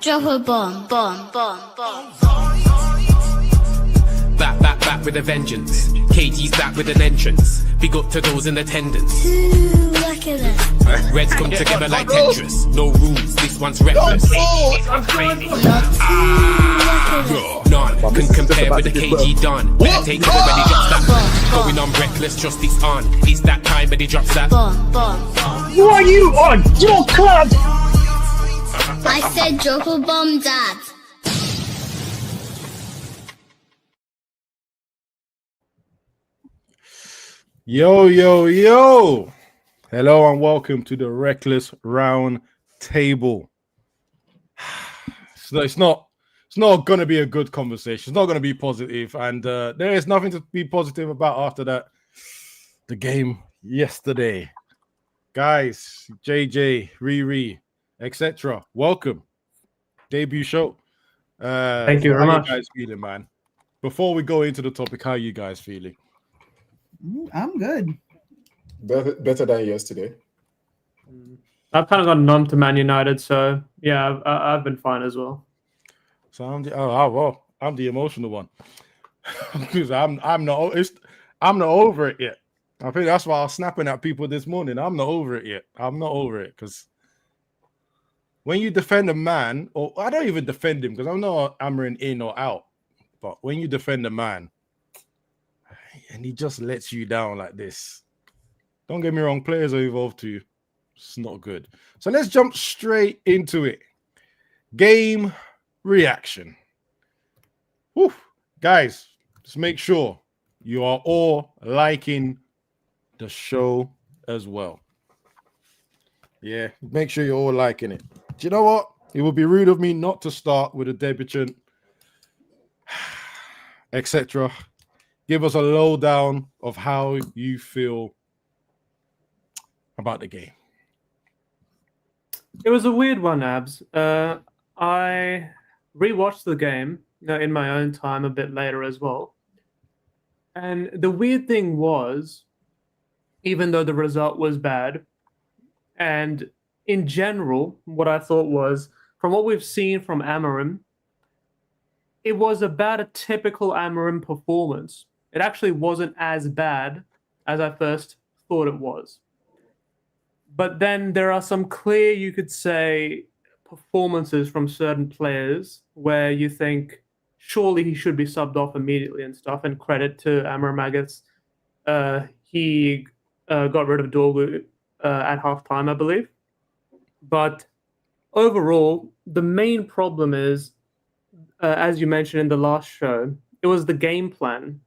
Drop a bomb, bomb, bomb, bomb. Back with a vengeance. KG's back with an entrance. Big up to those in attendance. Look at this. Reds come together like Tetris. No rules, this one's reckless. None can compare with the KG done. Better take it when he drops that. Going on reckless, trust it's on. It's that time when he drops that. Bomb, bomb. Who are you on your club? I said drop a bomb, Dad. Yo, yo, yo. Hello and welcome to the Reckless Round Table. So it's not going to be a good conversation. It's not going to be positive. And there is nothing to be positive about after that. The game yesterday. Guys, JJ, Riri, etc. Welcome. Debut show. Thank you very much. How you guys feeling, man? Before we go into the topic, how are you guys feeling? I'm good. Better than yesterday. I've kind of gone numb to Man United, so yeah, I've been fine as well. So I'm the emotional one because I'm not over it yet. I think that's why I was snapping at people this morning. I'm not over it yet. I'm not over it because when you defend a man, or I don't even defend him because I'm not hammering in or out, but when you defend a man and he just lets you down like this, don't get me wrong, players are involved too. It's not good. So let's jump straight into it. Game reaction. Whew. Guys, just make sure you are all liking the show as well. Yeah, make sure you're all liking it. Do you know what? It would be rude of me not to start with a debutant, etc. Give us a lowdown of how you feel about the game. It was a weird one, Abs. I rewatched the game in my own time a bit later as well. And the weird thing was, even though the result was bad, and in general, what I thought was, from what we've seen from Amorim, it was about a typical Amorim performance. It actually wasn't as bad as I first thought it was. But then there are some clear, you could say, performances from certain players where you think, surely he should be subbed off immediately and stuff, and credit to Amorim, I guess. He got rid of Dorgu at halftime, I believe. But overall, the main problem is, as you mentioned in the last show, it was the game plan.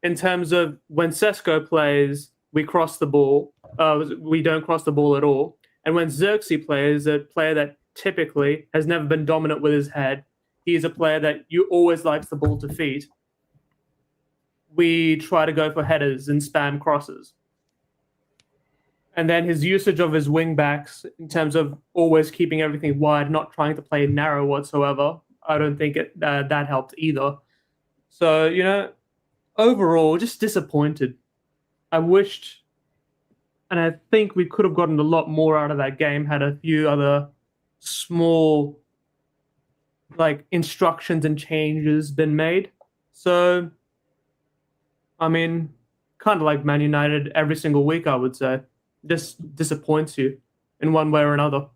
In terms of when Sesko plays, we cross the ball. We don't cross the ball at all. And when Xerxes plays, a player that typically has never been dominant with his head, he's a player that you always likes the ball to feet. We try to go for headers and spam crosses. And then his usage of his wing backs in terms of always keeping everything wide, not trying to play narrow whatsoever, I don't think that helped either. So, overall, just disappointed. I wished, and I think we could have gotten a lot more out of that game had a few other small, instructions and changes been made. So, I mean, kind of like Man United every single week, I would say. Just disappoints you in one way or another.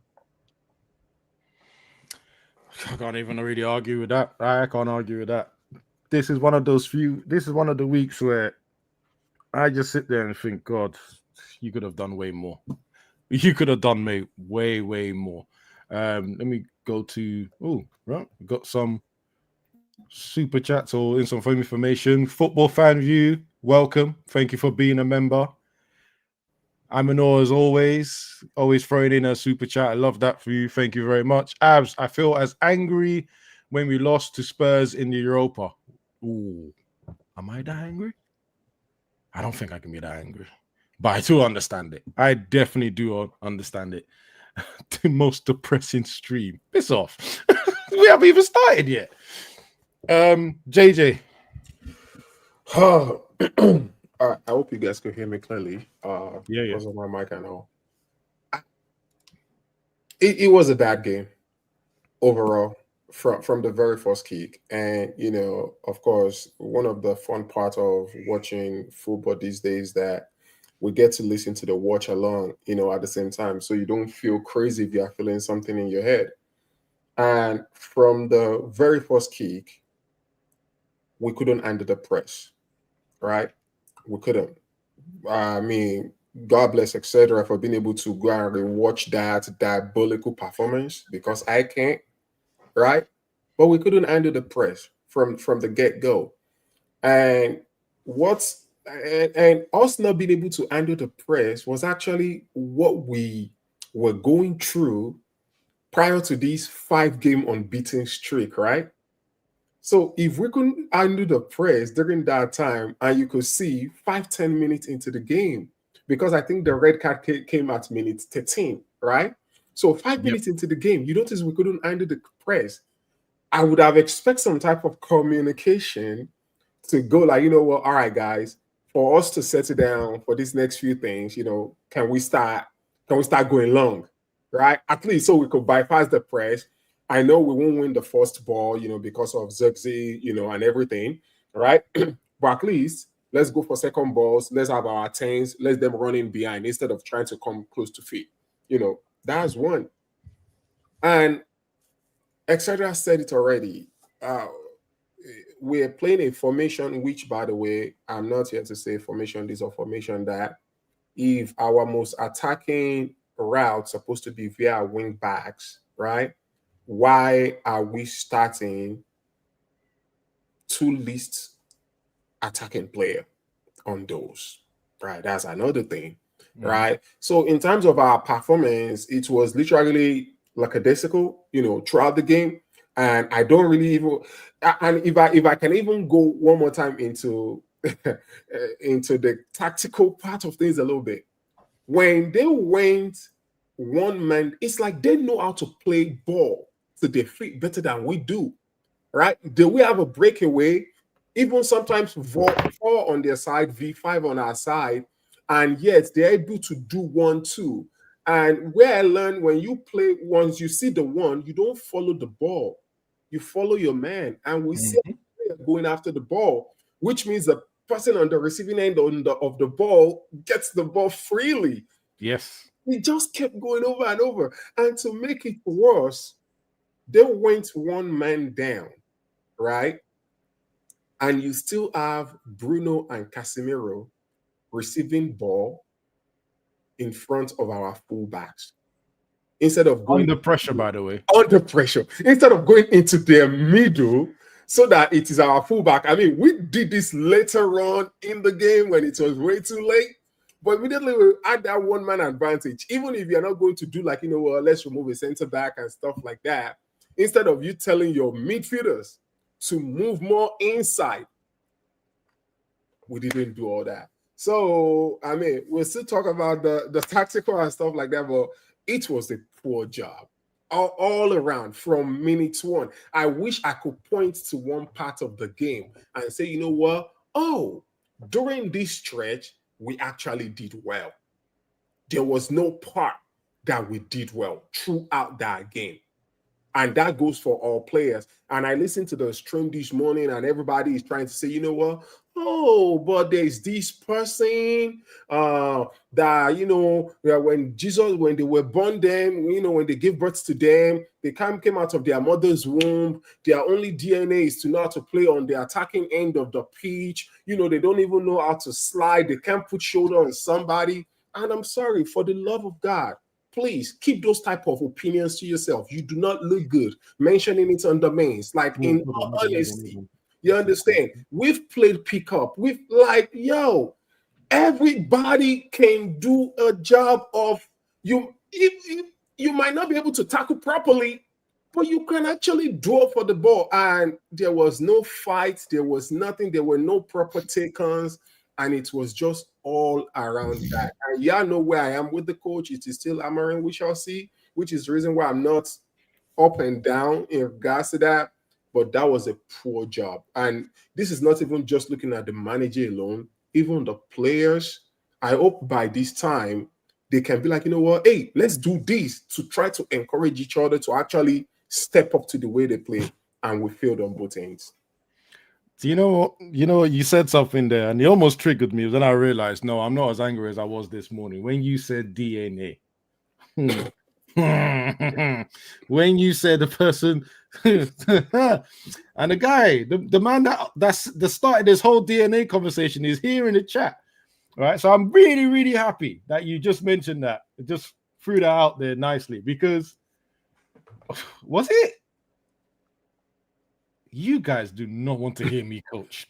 I can't even really argue with that. I can't argue with that. This is one of the weeks where I just sit there and think, God, you could have done way more. You could have done way, way more. Let me go to, right. Got some super chats or some information. Football Fan View, welcome. Thank you for being a member. Aminor, as always throwing in a super chat. I love that for you. Thank you very much. Abs, I feel as angry when we lost to Spurs in the Europa. Ooh, am I that angry? I don't think I can be that angry, but I do understand it. I definitely do understand it. The most depressing stream. Piss off. We haven't even started yet. JJ. I hope you guys can hear me clearly. Yeah. Because of my mic, I know. It was a bad game. overall from the very first kick. And of course, one of the fun part of watching football these days that we get to listen to the watch along, at the same time, so you don't feel crazy if you are feeling something in your head. And from the very first kick, we couldn't handle the press, right? We couldn't. I mean, God bless, etc., for being able to go and watch that diabolical performance because I can't, right? But we couldn't handle the press from the get go, and and us not being able to handle the press was actually what we were going through prior to this 5 game unbeaten streak, right? So if we couldn't handle the press during that time, and you could see 5-10 minutes into the game, because I think the red card came at minute 13, right? So five Yep. minutes into the game, you notice we couldn't handle the press. I would have expected some type of communication to go like, what, all right, guys, for us to settle down for these next few things, can we start going long, right? At least so we could bypass the press. I know we won't win the first ball, because of Zirkzee, and everything, right? But at least let's go for second balls. Let's have our tens. Let them run in behind instead of trying to come close to feet. That's one. And etc. said it already. We're playing a formation, which, by the way, I'm not here to say formation this or formation that. If our most attacking route supposed to be via wing backs, right? Why are we starting two least attacking player on those? Right, that's another thing, right? So in terms of our performance, it was literally lackadaisical, throughout the game. And I don't really even, and if I can even go one more time into into the tactical part of things a little bit, when they went one man, it's like they know how to play ball to their feet better than we do, right? Do we have a breakaway? Even sometimes four on their side, V5 on our side, and yet they're able to do 1-2. And where I learned, when you play once, you see the one, you don't follow the ball, you follow your man. And we see a player going after the ball, which means the person on the receiving end of the ball gets the ball freely. Yes. We just kept going over and over. And to make it worse, they went one man down, right? And you still have Bruno and Casemiro receiving ball in front of our fullbacks. Instead of going Under pressure, by the way. under pressure, instead of going into their middle so that it is our fullback. I mean, we did this later on in the game when it was way too late. But immediately we had that one-man advantage. Even if you're not going to do like, let's remove a center back and stuff like that, instead of you telling your midfielders to move more inside, we didn't do all that. So, I mean, we'll still talk about the tactical and stuff like that, but it was a poor job all around from minute one. I wish I could point to one part of the game and say, you know what? Oh, during this stretch, we actually did well. There was no part that we did well throughout that game. And that goes for all players. And I listened to the stream this morning, and everybody is trying to say, you know what? Oh, but there's this person that when they were born, them, when they give birth to them, they came out of their mother's womb. Their only DNA is to know how to play on the attacking end of the pitch. They don't even know how to slide. They can't put shoulder on somebody. And I'm sorry, for the love of God, please keep those type of opinions to yourself. You do not look good mentioning it on the mains. Like, in all honesty, you understand? We've played pickup. We've everybody can do a job of you. You might not be able to tackle properly, but you can actually draw for the ball. And there was no fight. There was nothing. There were no proper take-ons. And it was just all around that. And y'all know where I am with the coach. It is still Amarin, we shall see, which is the reason why I'm not up and down in regards to that. But that was a poor job. And this is not even just looking at the manager alone, even the players. I hope by this time they can be like, you know what, hey, let's do this to try to encourage each other to actually step up to the way they play, and we failed on both ends. Do you know what? You said something there, and it almost triggered me. Then I realized, no, I'm not as angry as I was this morning when you said DNA. When you said the person and the guy, the man that started this whole DNA conversation is here in the chat. All right, so I'm really, really happy that you just mentioned that. Just threw that out there nicely, because was it? You guys do not want to hear me coach.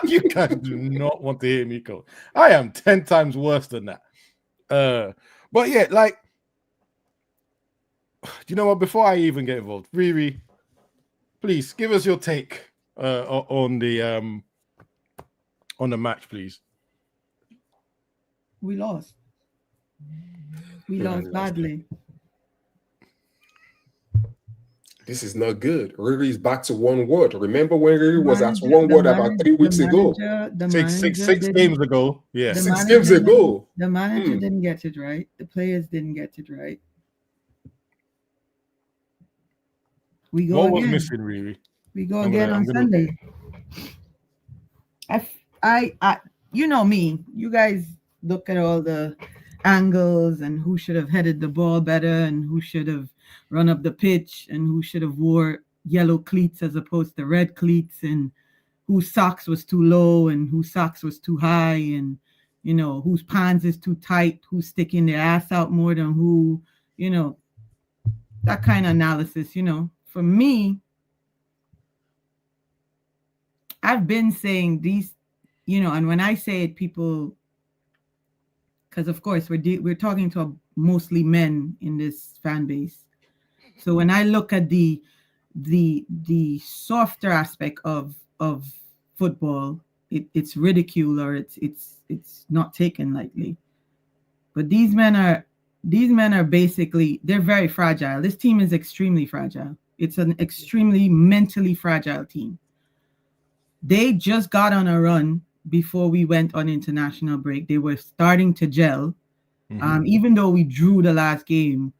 You guys do not want to hear me coach. I am 10 times worse than that. But yeah, like, you know what? Before I even get involved, Riri, please give us your take on the match, please. We lost. We lost badly. This is not good. Riri's back to one word. Remember when Riri was at one word about 3 weeks ago? Six games ago. Yeah. 6 games ago. The manager didn't get it right. The players didn't get it right. We go What again. was missing, Riri? We go again on Sunday. I you know me. You guys look at all the angles and who should have headed the ball better and who should have run up the pitch and who should have wore yellow cleats as opposed to red cleats, and whose socks was too low and whose socks was too high, and you know whose pants is too tight, who's sticking their ass out more than who, you know, that kind of analysis. You know, for me, I've been saying these, you know, and when I say it, people, because of course we're talking to mostly men in this fan base. So when I look at the softer aspect of football, it's ridicule or it's not taken lightly. But these men are basically, they're very fragile. This team is extremely fragile. It's an extremely mentally fragile team. They just got on a run before we went on international break. They were starting to gel. Even though we drew the last game,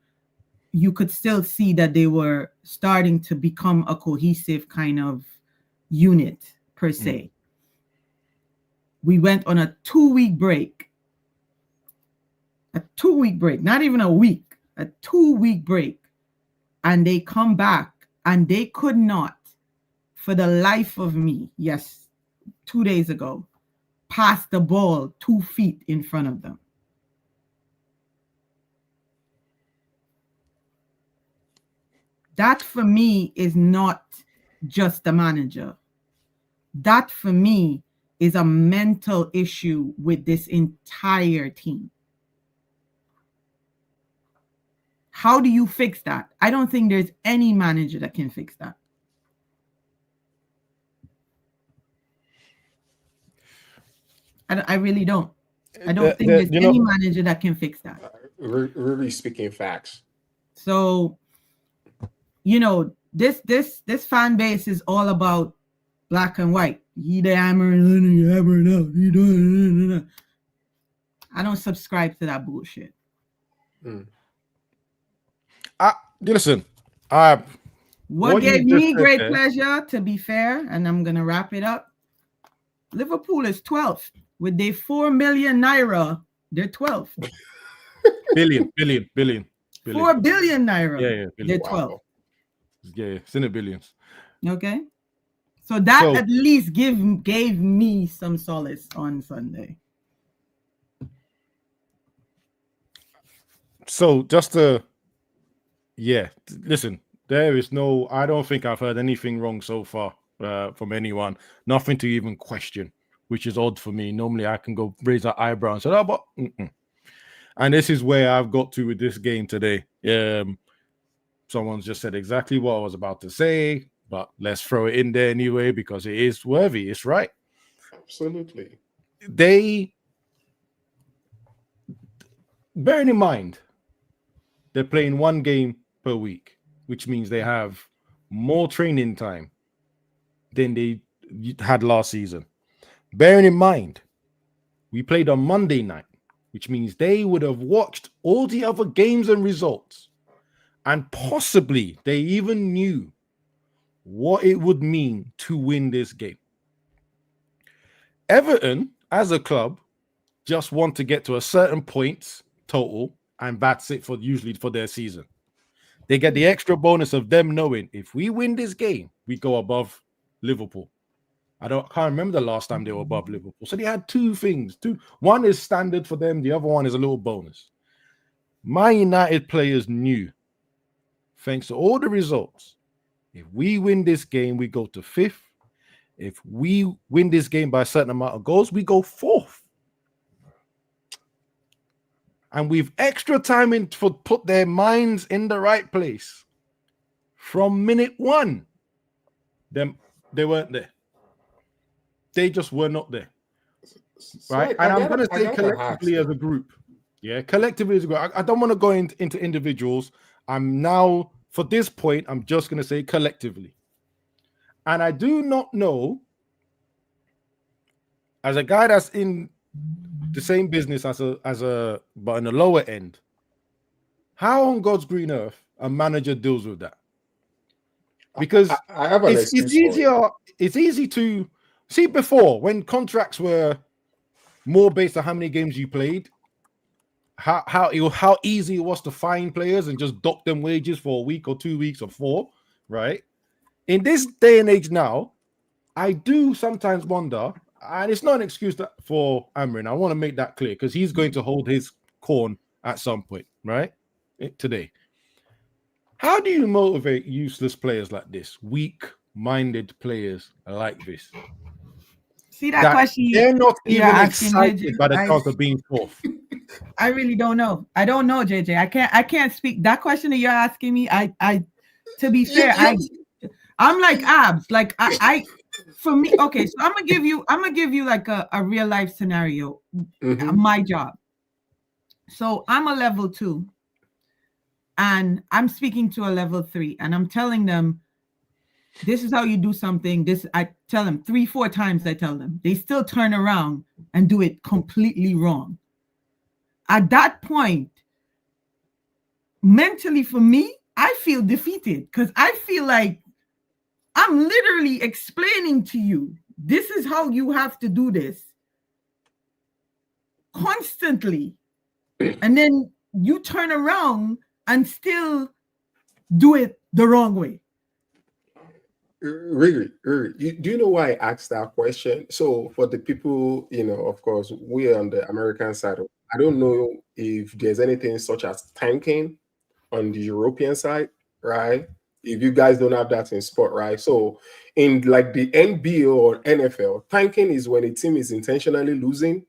you could still see that they were starting to become a cohesive kind of unit per se. We went on a 2-week break. A 2-week break, not even a week, a 2-week break. And they come back and they could not, for the life of me, 2 days ago, pass the ball 2 feet in front of them. That for me is not just the manager. That for me is a mental issue with this entire team. How do you fix that? I don't think there's any manager that can fix that. I really don't. I don't think there's any manager that can fix that. Really speaking facts. So, you know, this fan base is all about black and white. He the hammer and he hammering out. He doing. I don't subscribe to that bullshit. Listen. What gave me great pleasure, to be fair, and I'm gonna wrap it up. Liverpool is 12th with their 4 million naira. They're 12th. Billion. 4 billion naira. Yeah. They're 12th. Yeah, it's in the billions. Okay. So that at least gave me some solace on Sunday. So just to, listen, there is no, I don't think I've heard anything wrong so far from anyone. Nothing to even question, which is odd for me. Normally I can go raise an eyebrow and say, oh, but and this is where I've got to with this game today. Someone's just said exactly what I was about to say, but let's throw it in there anyway because it is worthy. It's right. Absolutely. Bearing in mind, they're playing 1 game per week, which means they have more training time than they had last season. Bearing in mind, we played on Monday night, which means they would have watched all the other games and results And possibly they even knew what it would mean to win this game. Everton, as a club, just want to get to a certain point total, and that's it usually for their season. They get the extra bonus of them knowing if we win this game, we go above Liverpool. I can't remember the last time they were above Liverpool. So they had two things. One is standard for them, the other one is a little bonus. My United players knew, thanks to all the results, if we win this game, we go to 5th. If we win this game by a certain amount of goals, we go 4th. And we've extra time in to put their minds in the right place. From minute 1, they weren't there. They just were not there. Right? And I'm going to say collectively as a group. Yeah, collectively as a group. I don't want to go into individuals. I'm now, for this point, I'm just going to say collectively. And I do not know, as a guy that's in the same business but on the lower end, how on God's green earth a manager deals with that? Because I have it's easier. It's easy to see before when contracts were more based on how many games you played, how easy it was to find players and just dock them wages for a week or 2 weeks or 4, right? In this day and age now, I do sometimes wonder, and it's not an excuse for Amrin. I want to make that clear because he's going to hold his corn at some point, right? Today. How do you motivate useless players like this, weak-minded players like this? See that question? They're not even excited by the chance of being 4th. I really don't know. I don't know, JJ. I can't speak. That question that you're asking me, to be fair, I'm like Abs. Like I for me, okay, so I'm gonna give you like a real life scenario. My job. So I'm a level 2 and I'm speaking to a level 3 and I'm telling them this is how you do something. I tell them 3-4 times. I tell them they still turn around and do it completely wrong. At that point, mentally for me, I feel defeated because I feel like I'm literally explaining to you, this is how you have to do this constantly. And then you turn around and still do it the wrong way. Really, do you know why I asked that question? So for the people, of course, we're on the American side. I don't know if there's anything such as tanking on the European side, right? If you guys don't have that in sport, right? So in like the NBA or NFL, tanking is when a team is intentionally losing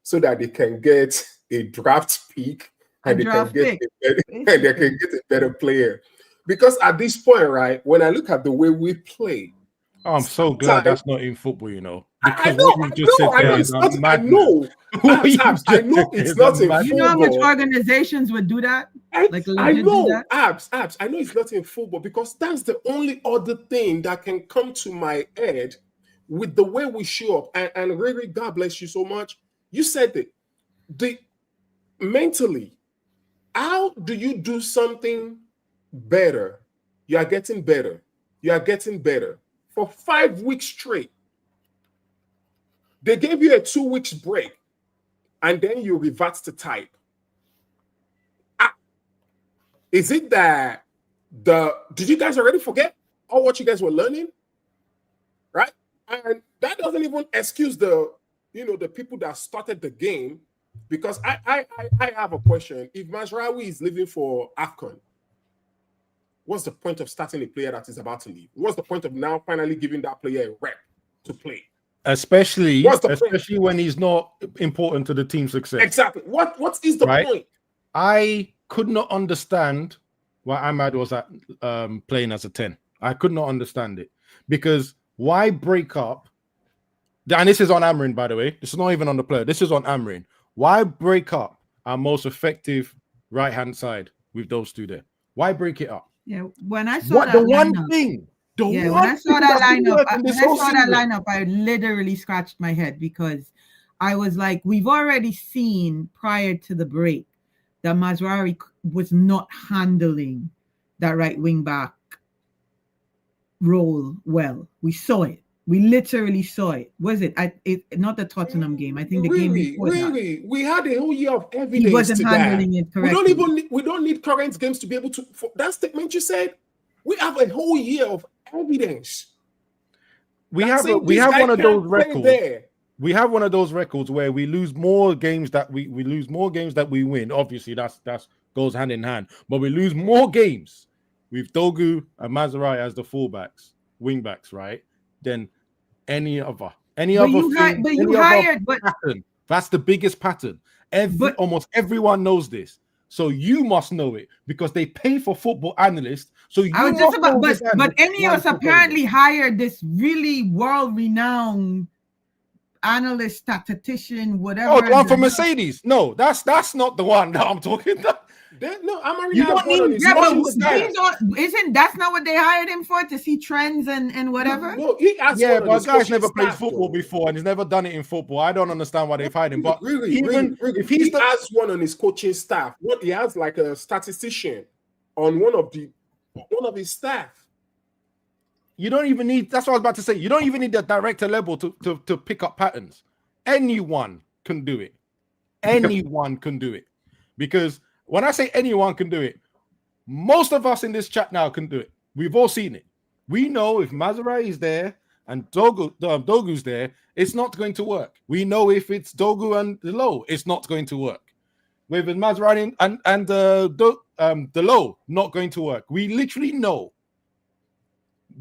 so that they can get a draft pick and they can get a better player. Because at this point, right, when I look at the way we play, I'm so glad that's not in football, Because I know it's not in football. You know how much organizations would do that? I know, Abs. I know it's not in football because that's the only other thing that can come to my head with the way we show up. And really, God bless you so much. You said it. Mentally, how do you do something better? You are getting better. You are getting better. For 5 weeks straight. They gave you a 2 weeks break, and then you revert to type. Is it that did you guys already forget all what you guys were learning? Right? And that doesn't even excuse the people that started the game, because I have a question. If Mazraoui is leaving for AFCON, what's the point of starting a player that is about to leave? What's the point of now finally giving that player a rep to play? Especially when he's not important to the team's success. Exactly. What is the point? I could not understand why Ahmad was playing as a 10. I could not understand it. Because why break up? And this is on Amrin, by the way. This is not even on the player. This is on Amrin. Why break up our most effective right-hand side with those two there? Why break it up? Yeah, when I saw that lineup, I literally scratched my head because I was like, we've already seen prior to the break that Mazraoui was not handling that right wing back role well. We saw it. We literally saw it. Was it? Not the Tottenham game. I think the game before that. We had a whole year of evidence. He wasn't to handling that. it correctly. We don't need current games to be able to. For that statement you said, we have a whole year of evidence. We have one of those records. We have one of those records where we lose more games that we lose more games that we win. Obviously, that's goes hand in hand. But we lose more games with Dogu and Maserati as the fullbacks, wingbacks, right? Than any other pattern. That's the biggest pattern. Almost everyone knows this. So you must know it because they pay for football analysts. So you I was just about, but Ineos apparently hired this really world-renowned analyst, statistician, whatever. Oh, the one for Mercedes? No, that's not the one that I'm talking about. No, I'm already. You don't need. Isn't that's not what they hired him for, to see trends and whatever? No, he has. Yeah, but guy's never played football before and he's never done it in football. I don't understand why they've hired him. But if he has one on his coaching staff, what he has like a statistician on one of his staff. You don't even need. That's what I was about to say. You don't even need the director level to pick up patterns. Anyone can do it. Anyone can do it, because. When I say anyone can do it, most of us in this chat now can do it. We've all seen it. We know if Maserati is there and Dogu's there, it's not going to work. We know if it's Dogu and Delo, it's not going to work. With Maserati and Delo, not going to work. We literally know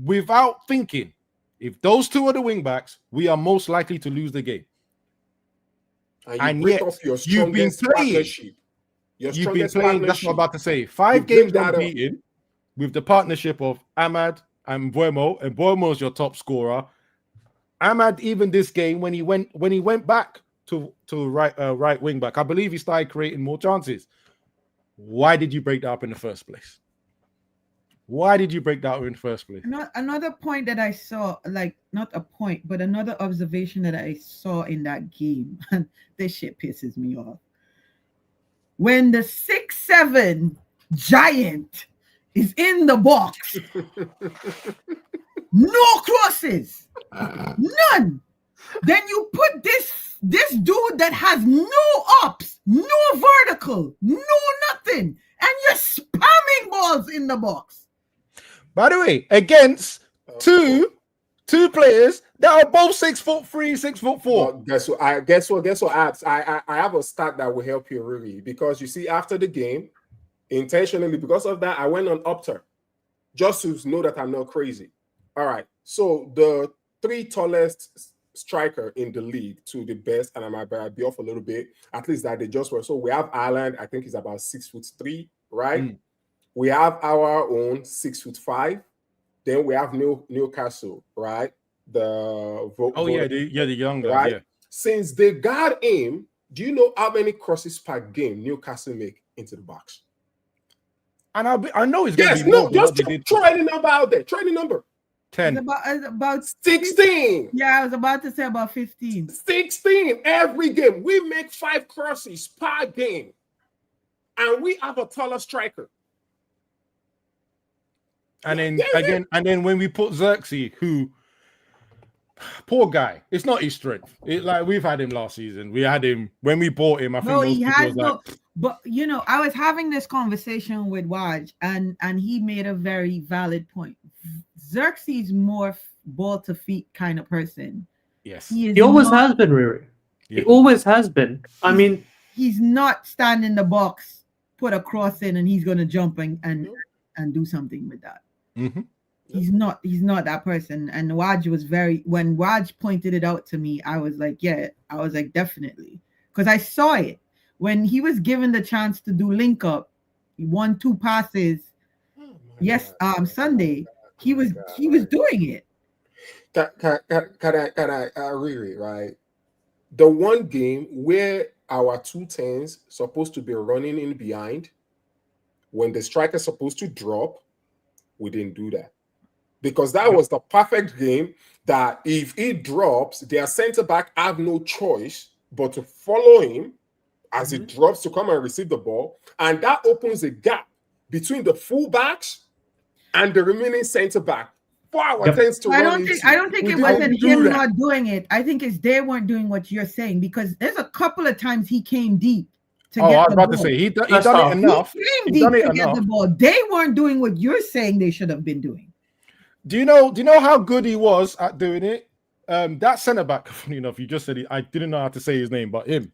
without thinking, if those two are the wingbacks, we are most likely to lose the game. And yet, you've been playing. You've been playing, that's what I'm about to say. 5 games unbeaten with the partnership of Ahmad and Buemo, and Buemo's your top scorer. Ahmad, even this game, when he went back to right wing back, I believe he started creating more chances. Why did you break that up in the first place? Why did you break that up in the first place? Another point that I saw, like not a point, but another observation that I saw in that game, and this shit pisses me off. When the 6'7" giant is in the box, no crosses, none. Then you put this dude that has no ups, no vertical, no nothing, and you're spamming balls in the box. By the way, against two players that are both 6'3", 6'4". Well, guess what, Abs? I have a stat that will help you really, because you see, after the game, intentionally because of that, I went on Opta just to know that I'm not crazy. All right, so the 3 tallest striker in the league to the best, and I might be off a little bit, at least that they just were. So we have Ireland, I think he's about 6'3", right? We have our own 6'5". Then we have Newcastle, right? The young guy, right? Yeah. Since they got him, do you know how many crosses per game Newcastle make into the box? And I know it's going to be more. Just try the number out there. Try the number. 10. It's about 16. Yeah, I was about to say about 15. 16 every game. We make 5 crosses per game, and we have a taller striker. And then when we put Xerxes, who, poor guy, it's not his strength. Like we've had him last season. We had him when we bought him. I think he has no. But you know, I was having this conversation with Waj, and he made a very valid point. Xerxes more ball to feet kind of person. Yes, he always has been, Riri. Yeah. He always has been. I mean, he's not standing in the box, put a cross in, and he's gonna jump and do something with that. Mm-hmm. He's not that person. And Waj was when Waj pointed it out to me, I was like, definitely, because I saw it when he was given the chance to do link up. He won 2 passes. Sunday he was doing it. Can I really, right? The one game where our 210s supposed to be running in behind, when the striker's supposed to drop, we didn't do that, because that was the perfect game that if he drops, their center back have no choice but to follow him as he drops to come and receive the ball, and that opens a gap between the fullbacks and the remaining centre back 4 attempts to I run don't think into. I don't think We it didn't wasn't do him that. not doing it. I think it's they weren't doing what you're saying, because there's a couple of times he came deep to Oh, get I was the about ball. to say he done First it half. enough. He came He deep done it to get enough. the ball. They weren't doing what you're saying they should have been doing. Do you know how good he was at doing it? That centre back, funny enough, you just said it. I didn't know how to say his name, but him.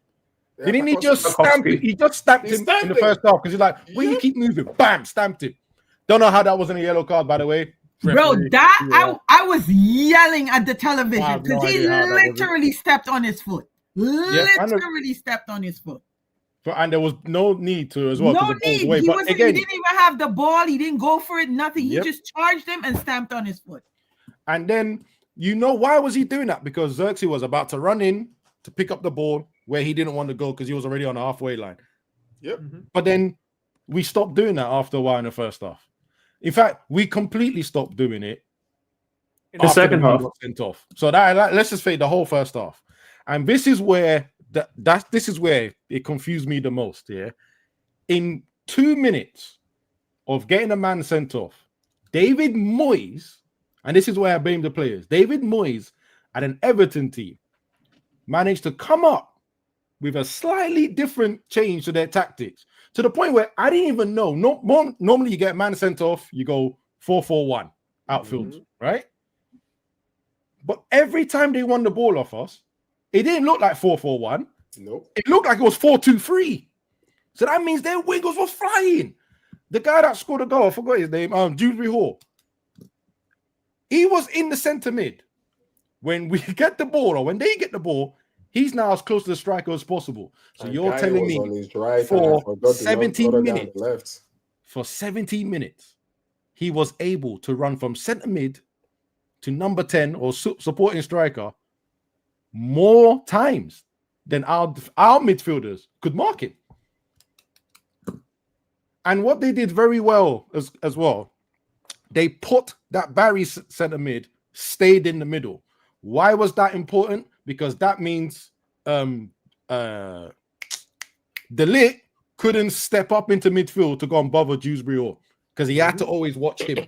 Yeah, Didn't he just Tarkowski. stamp it? He just stamped He him stamped in the him. first half because he's like, "Will you keep moving?" Bam, stamped him. Don't know how that wasn't a yellow card, by the way. Bro, Referee, that yeah. I was yelling at the I television have no because he idea how that wasn't. literally stepped on his foot. Yeah, Literally stepped on his foot. and there was no need to as well. No 'cause the ball's need. away. He But wasn't. again, He didn't even have the ball. He didn't go for it. Nothing. Yep. He just charged him and stamped on his foot. and then you know why was he doing that? Because Xerxes was about to run in to pick up the ball where he didn't want to go because he was already on the halfway line. Yep. But then we stopped doing that after a while in the first half. In fact, we completely stopped doing it In the after second man half. got sent off. So that let's just say the whole first half. And this is where this is where it confused me the most. Yeah, in 2 minutes of getting a man sent off, David Moyes, and this is where I blame the players. David Moyes at an Everton team managed to come up with a slightly different change to their tactics to the point where I didn't even know. Normally, you get a man sent off, you go 4-4-1 outfield, right? But every time they won the ball off us, it didn't look like 4-4-1. Nope. It looked like it was 4-2-3. So that means their wingers were flying. The guy that scored a goal, I forgot his name, Dewsbury Hall. He was in the centre mid. When we get the ball, or when they get the ball, he's now as close to the striker as possible. So And you're Guy telling was me on his right, for and I forgot the 17 other guy on the minutes, left. for 17 minutes, he was able to run from centre mid to number 10 or supporting striker more times than our midfielders could mark him. And what they did very well as well, they put that Barry centre mid stayed in the middle. Why was that important? Because that means De Ligt couldn't step up into midfield to go and bother Dewsbury Hall because he had to always watch him.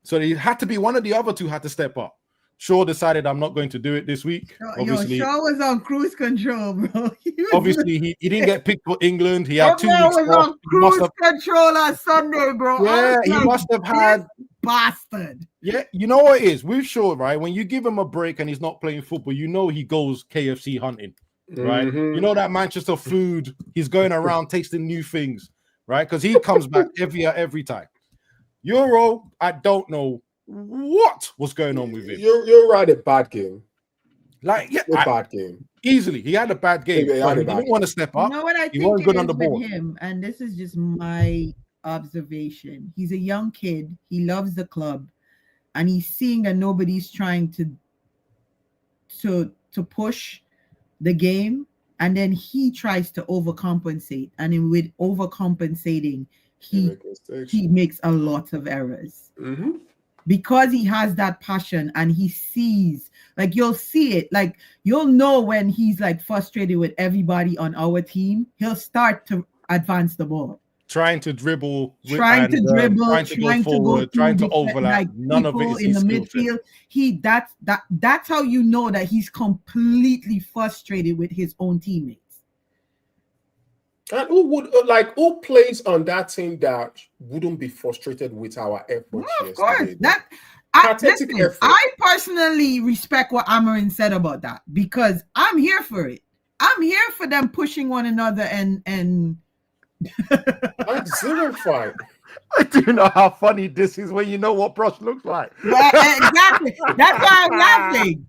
So it had to be one of the other two had to step up. Shaw decided I'm not going to do it this week. Obviously, Shaw was on cruise control, bro. he didn't get picked for England. He had 2 weeks was off. on cruise control on Sunday, bro. Yeah, I was he like, must have had. "This bastard." Yeah, you know what it is with Shaw, right? When you give him a break and he's not playing football, you know he goes KFC hunting, right? You know that Manchester food. He's going around tasting new things, right? Because he comes back every time. Euro, I don't know what was going on with him. You're right. A bad game. Like, yeah, Bad game. easily. He had a bad game. He had a He bad didn't game. want to step You up. know what I He think wasn't it good is on the with ball. him, and this is just my observation. He's a young kid. He loves the club, and he's seeing that nobody's trying to push the game, and then he tries to overcompensate, and then with overcompensating, he makes a lot of errors. Because he has that passion and he sees, like, you'll see it, like, you'll know when he's like frustrated with everybody on our team, he'll start to advance the ball, Trying to dribble, trying to go forward, trying to overlap. like, None of it is in the his skill set. midfield. That's how you know that he's completely frustrated with his own teammates. And who plays on that team that wouldn't be frustrated with our efforts? Of course, pathetic effort. I personally respect what Amarin said about that, because I'm here for it. I'm here for them pushing one another and like zero fight. I do know how funny this is when you know what Brush looks like. Yeah, exactly. That's why I'm laughing.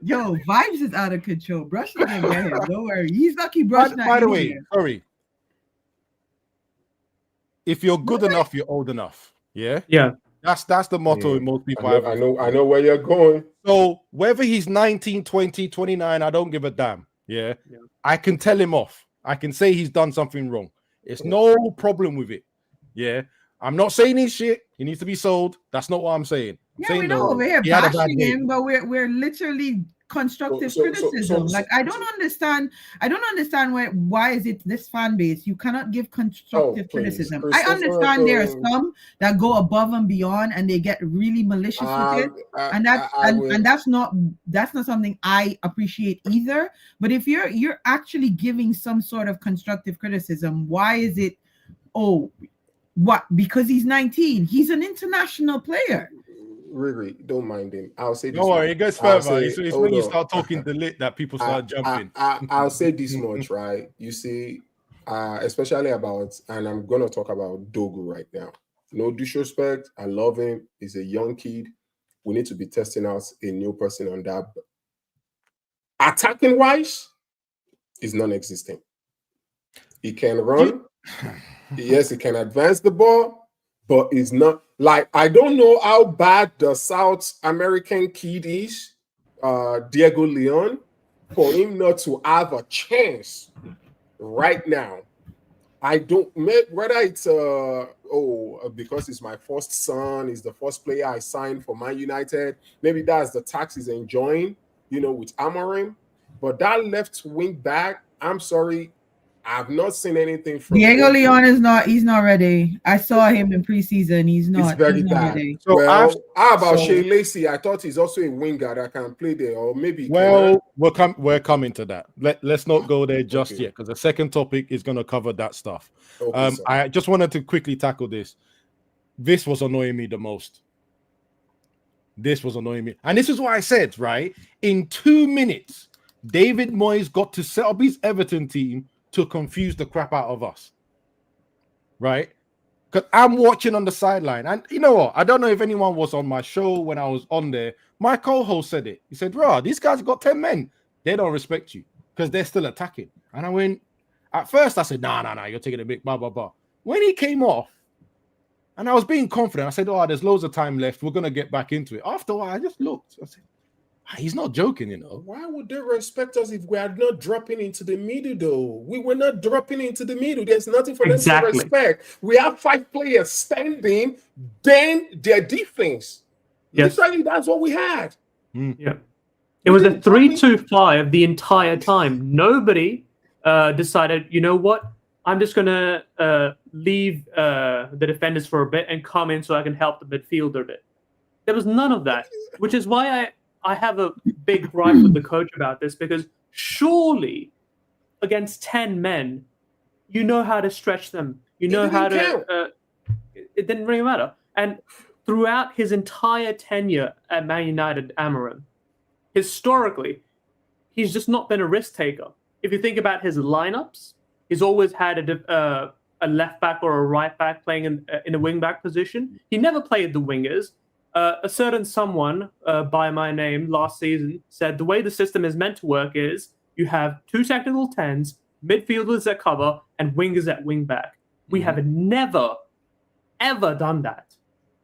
Yo, Vibes is out of control. Brush is gonna get him. Don't worry. He's lucky Brush not By the in way, here. sorry. If you're good enough, you're old enough. Yeah. Yeah. That's the motto in most people. I know where you're going. So whether he's 19, 20, 29, I don't give a damn. Yeah. I can tell him off. I can say he's done something wrong. It's no problem with it. Yeah. I'm not saying he's shit. He needs to be sold. That's not what I'm saying. Yeah, we know over here bashing him, but we're literally constructive So- criticism. Like I don't understand why is it this fan base you cannot give constructive please. criticism. I Christopher, understand there are some that go above and beyond and they get really malicious with it, and that's not something I appreciate either. But if you're actually giving some sort of constructive criticism, why is it what? Because he's 19. He's an international player. Riri, don't mind him. I'll say this. Don't worry, much. it gets I'll further. say- It's hold when you on. start talking the lit that people start jumping. I'll say this much, right? You see, especially about, and I'm gonna talk about Dogu right now. No disrespect, I love him. He's a young kid. We need to be testing out a new person on that. Attacking wise, is non-existent. He can run. Yes, he can advance the ball, but it's not like, I don't know how bad the South American kid is, Diego Leon, for him not to have a chance right now. I don't make whether it's because it's my first son, he's the first player I signed for Man United. Maybe that's the tax he's enjoying, with Amorim. But that left wing back, I'm sorry, I've not seen anything from Diego him. Leon he's not ready. I saw him in preseason. He's not bad. ready. So how about Shea Lacey? I thought he's also a winger that can play there, or maybe. We're coming to that. Let's not go there just Okay. yet, because the second topic is going to cover that stuff. Okay, I just wanted to quickly tackle this. This was annoying me the most. This was annoying me, and this is what I said. Right, in 2 minutes, David Moyes got to set up his Everton team to confuse the crap out of us. Right? Because I'm watching on the sideline. And you know what? I don't know if anyone was on my show when I was on there. My co-host said it. He said, these guys got 10 men. They don't respect you because they're still attacking. And I went, at first I said, nah, you're taking a bit, blah, blah, blah. When he came off, and I was being confident, I said, there's loads of time left. We're going to get back into it. After a while, I just looked. I said, he's not joking, Why would they respect us if we are not dropping into the middle, though? We were not dropping into the middle. There's nothing for them to respect. We have 5 players standing, then their defense. Yes. Literally, that's what we had. Yeah. It was a 3-2-5 the entire time. Nobody decided, you know what? I'm just going to leave the defenders for a bit and come in so I can help the midfielder a bit. There was none of that, which is why I have a big gripe with the coach about this, because surely against 10 men, you know how to stretch them. You know how to... it didn't really matter. And throughout his entire tenure at Man United, Amorim, historically, he's just not been a risk taker. If you think about his lineups, he's always had a left back or a right back playing in a wing back position. He never played the wingers. A certain someone by my name last season said the way the system is meant to work is you have 2 technical 10s, midfielders at cover, and wingers at wing back. We have never, ever done that.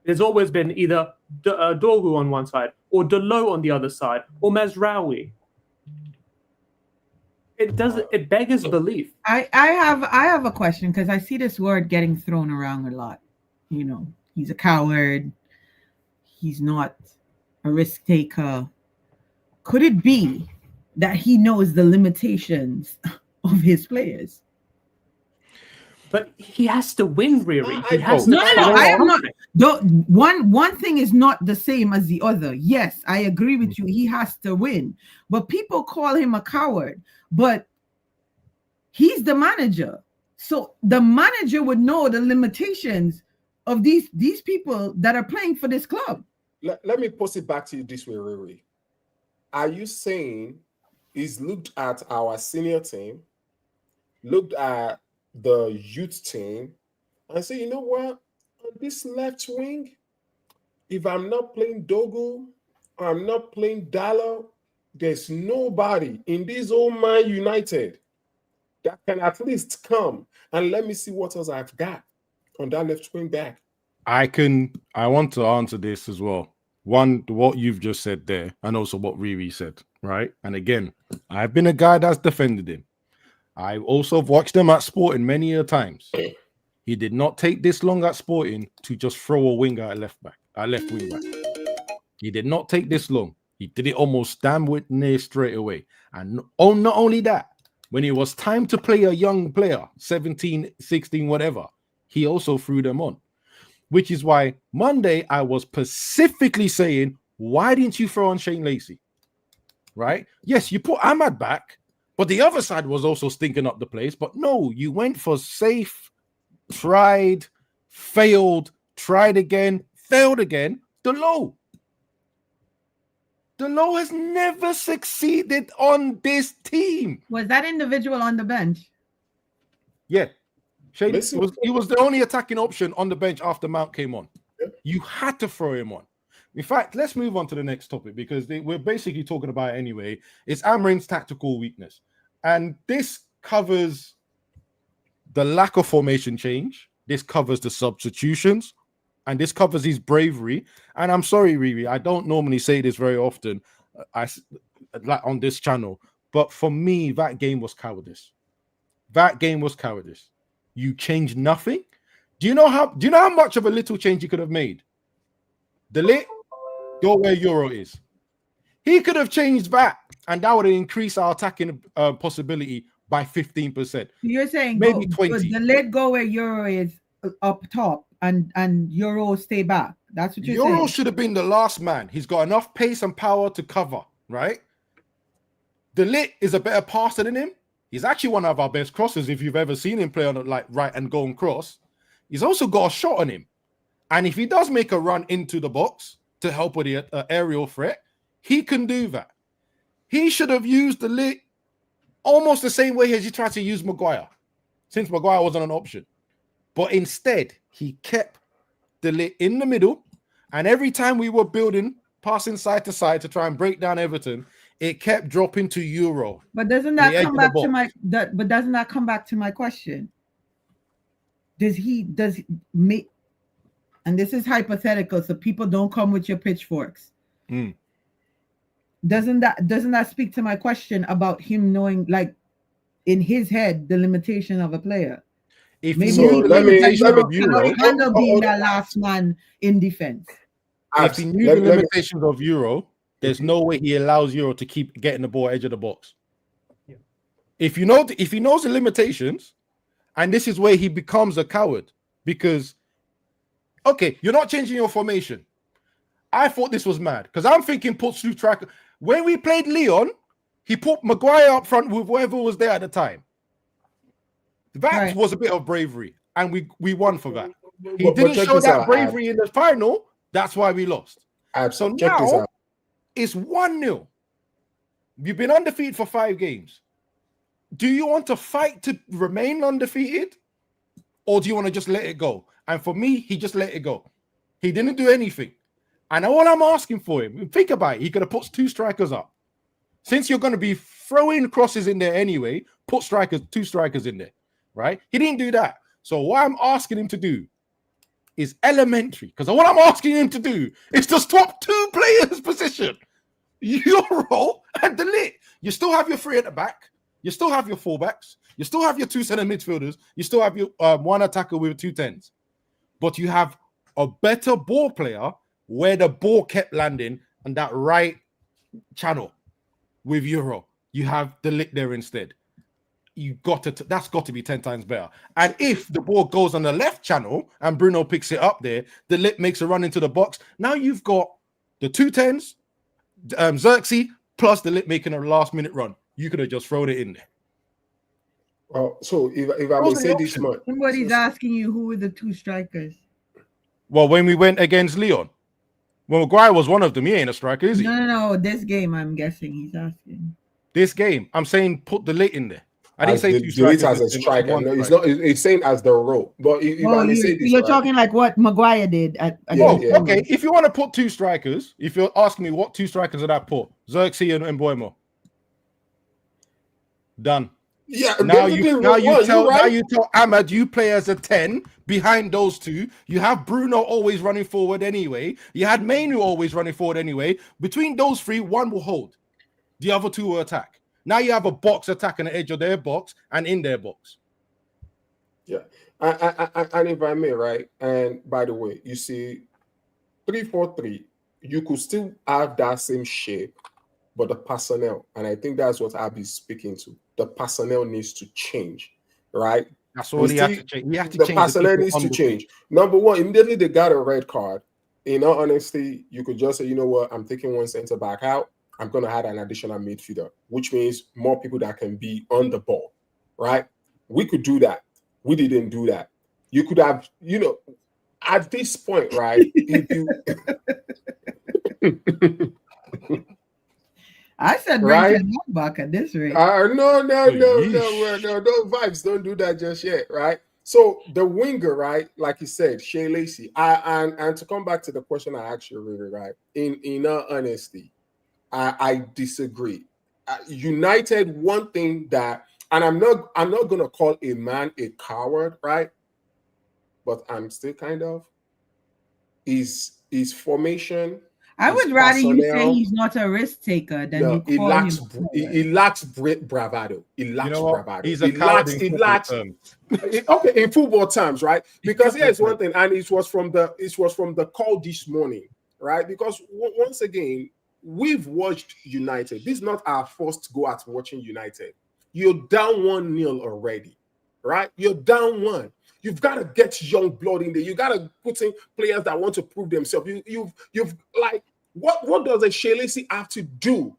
There's always been either Dogu on one side, or Delo on the other side, or Mazraoui. It beggars belief. I have a question, because I see this word getting thrown around a lot. He's a coward. He's not a risk taker. Could it be that he knows the limitations of his players? But he has to win, Riri. He has to. No. I am not. One thing is not the same as the other. Yes, I agree with you. He has to win. But people call him a coward. But he's the manager. So the manager would know the limitations of these people that are playing for this club. Let me pose it back to you this way, Riri. Are you saying he's looked at our senior team, looked at the youth team, and say, you know what? On this left wing, if I'm not playing Dogu, or I'm not playing Dallo, there's nobody in this old Man United that can at least come and let me see what else I've got on that left wing back. I want to answer this as well. One, what you've just said there, and also what Riri said, right? And again, I've been a guy that's defended him. I also watched him at Sporting many a times. He did not take this long at Sporting to just throw a winger at left wing back. He did not take this long. He did it almost damn near straight away. And not only that, when it was time to play a young player, 17, 16, whatever, he also threw them on. Which is why Monday I was specifically saying, why didn't you throw on Shane Lacey? Right? Yes, you put Ahmad back, but the other side was also stinking up the place. But no, you went for safe, tried, failed, tried again, failed again. The low has never succeeded on this team. Was that individual on the bench? Yeah. Shane, he was the only attacking option on the bench after Mount came on. Yeah. You had to throw him on. In fact, let's move on to the next topic because we're basically talking about it anyway. It's Amorim's tactical weakness. And this covers the lack of formation change. This covers the substitutions. And this covers his bravery. And I'm sorry, Riri, I don't normally say this very often like on this channel. But for me, that game was cowardice. That game was cowardice. You changed nothing. Do you know how much of a little change you could have made? Delete, go where Euro is. He could have changed that, and that would have increased our attacking possibility by 15%. You're saying maybe 20. Delete go where Euro is up top, and Euro stay back. That's what you're saying. Euro should have been the last man. He's got enough pace and power to cover, right? Delete is a better passer than him. He's actually one of our best crossers if you've ever seen him play on like right and go and cross. He's also got a shot on him. And if he does make a run into the box to help with the aerial threat, he can do that. He should have used the lit almost the same way as he tried to use Maguire, since Maguire wasn't an option. But instead, he kept the lit in the middle. And every time we were building, passing side to side to try and break down Everton, it kept dropping to Euro. But doesn't that come back to my doesn't that come back to my question? Does he make, and this is hypothetical, so people don't come with your pitchforks. Doesn't that speak to my question about him knowing, like, in his head, the limitation of a player? If maybe so, let me handle being that last man in defense. If he knew the limitations of Euro, there's no way he allows Euro to keep getting the ball edge of the box. Yeah. If he knows the limitations, and this is where he becomes a coward, because okay, you're not changing your formation. I thought this was mad because I'm thinking put two track. When we played Leon, he put Maguire up front with whoever was there at the time. That was a bit of bravery, and we won for that. He didn't show that bravery in the final. That's why we lost. So now it's 1-0. You've been undefeated for 5 games. Do you want to fight to remain undefeated, or do you want to just let it go? And for me, he just let it go. He didn't do anything. And all I'm asking for him, think about it, he could have put 2 strikers up. Since you're going to be throwing crosses in there anyway, put 2 strikers in there, right? He didn't do that. So what I'm asking him to do is elementary, because what I'm asking him to do is to swap 2 players' position. Euro and Delete. You still have your 3 at the back. You still have your fullbacks. You still have your 2 center midfielders. You still have your 1 attacker with 2 10s. But you have a better ball player where the ball kept landing on that right channel with Euro. You have Delete there instead. That's got to be 10 times better. And if the ball goes on the left channel and Bruno picks it up there, Delete makes a run into the box. Now you've got the 2 10s, Xerxes, plus Delete making a last minute run. You could have just thrown it in there. Well, so if I may say this much, somebody's asking you who were the 2 strikers. Well, when we went against Leon, well, Maguire was one of them. He ain't a striker, is he? No. This game, I'm guessing he's asking. This game, I'm saying put Delete in there. I didn't say 2 strikers. As a striker. No, it's not. It's saying as the role. But you're talking like what Maguire did. Okay. If you want to put 2 strikers, if you're asking me what 2 strikers did I put, Xerxes and Mboimo. Done. Yeah. Now you tell Ahmad you play as a 10 behind those 2. You have Bruno always running forward anyway. You had Mainu always running forward anyway. Between those 3, 1 will hold. The other 2 will attack. Now you have a box attack on the edge of their box and in their box. Yeah. And if I may, right? And by the way, you see 3-4-3 you could still have that same shape, but the personnel, and I think that's what Abby's speaking to. The personnel needs to change, right? That's all he had to change. He had to The change personnel people needs on to the change. pitch. Number one, immediately they got a red card. In all honesty, you could just say, you know what, I'm taking one center back out. I'm going to add an additional midfielder, which means more people that can be on the ball, right? We could do that. We didn't do that. You could have, you know, at this point, right? If you I said bring right? Ken back at this rate. No, Yeesh. vibes. Don't do that just yet, right? So the winger, right? Like you said, Shea Lacey. And to come back to the question I asked you, really, right? In all honesty, I disagree. United, one thing that, and I'm not gonna call a man a coward, right? But I'm still kind of his formation. I his would rather you say personnel. he's not a risk taker than No, you he call lacks him. he lacks bravado. He lacks You know what? bravado. He's a coward in football lacks terms. okay in football terms, right? Because here's one thing, and it was from the call this morning, right? Because once again, we've watched United. This is not our first go at watching United. You're down 1-0 already, right? You're down 1. You've got to get young blood in there. You got to put in players that want to prove themselves. You've like what does a Shea Lacey have to do,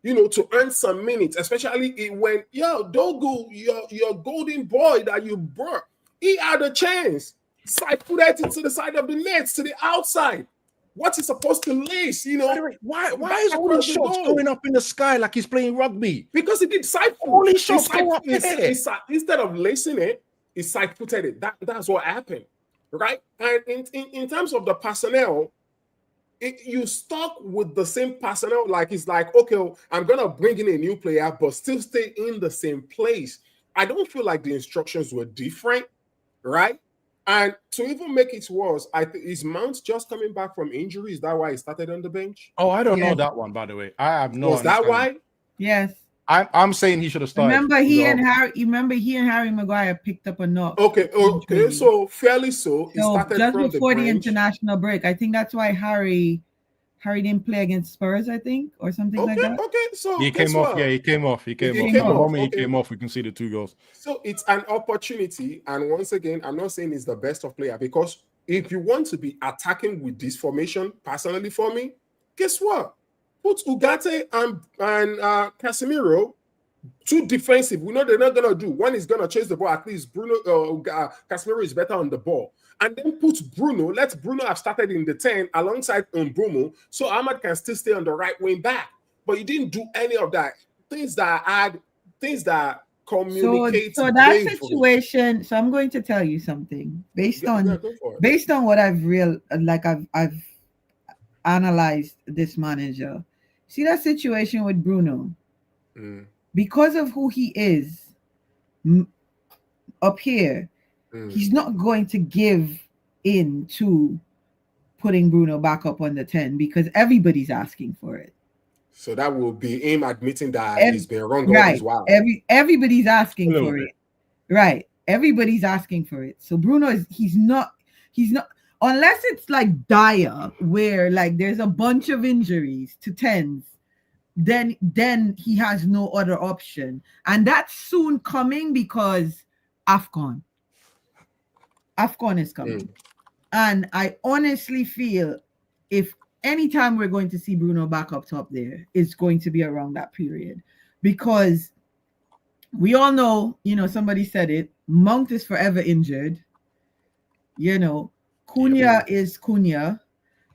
you know, to earn some minutes, especially when Dogu, your golden boy that you brought, he had a chance. Side-footed it to the side of the net, to the outside. What's he supposed to lace? You know, Why is all those shots going up in the sky like he's playing rugby? because he did side foot. All these shots go up there. Instead of lacing it, he side-footed it. That's what happened, right? And in terms of the personnel, you stuck with the same personnel. Like it's like, okay, I'm gonna bring in a new player, but still stay in the same place. I don't feel like the instructions were different, right? And to even make it worse, I think is Mount just coming back from injury? Is that why he started on the bench? Oh, I don't Yeah. know that one, by the way. I have no. Was that understanding. why? Yes. I'm saying he should have started. Remember he and Harry Maguire picked up a knock. Okay, so fairly so. He So started just from before the bench. international break, I think that's why Harry didn't play against Spurs, I think, or something like that. Okay, so He guess came off. what? Yeah, he came off. He came He off. came The off, moment okay. he came off, we conceded 2 goals. So it's an opportunity, and once again, I'm not saying it's the best of player, because if you want to be attacking with this formation, personally for me, guess what? Put Ugarte and Casemiro, too defensive. We know they're not gonna do. One is gonna chase the ball. At least Bruno, Casemiro is better on the ball. And then put Bruno. Let Bruno have started in the 10 alongside Bruno, so Ahmad can still stay on the right wing back. But you didn't do any of that. Things that communicate. So that painfully. situation. So I'm going to tell you something based Yeah, on go for it. based on what I've analyzed this manager. See that situation with Bruno, because of who he is up here, he's not going to give in to putting Bruno back up on the 10 because everybody's asking for it. So that will be him admitting that he's been wrong all Right. this while. Everybody's asking for bit. it. Right. Everybody's asking for it. So Bruno he's not unless it's like dire where like there's a bunch of injuries to 10s, then he has no other option. And that's soon coming because AFCON is coming. And I honestly feel if anytime we're going to see Bruno back up top there, it's going to be around that period. Because we all know, somebody said it, Mount is forever injured. Cunha is Cunha.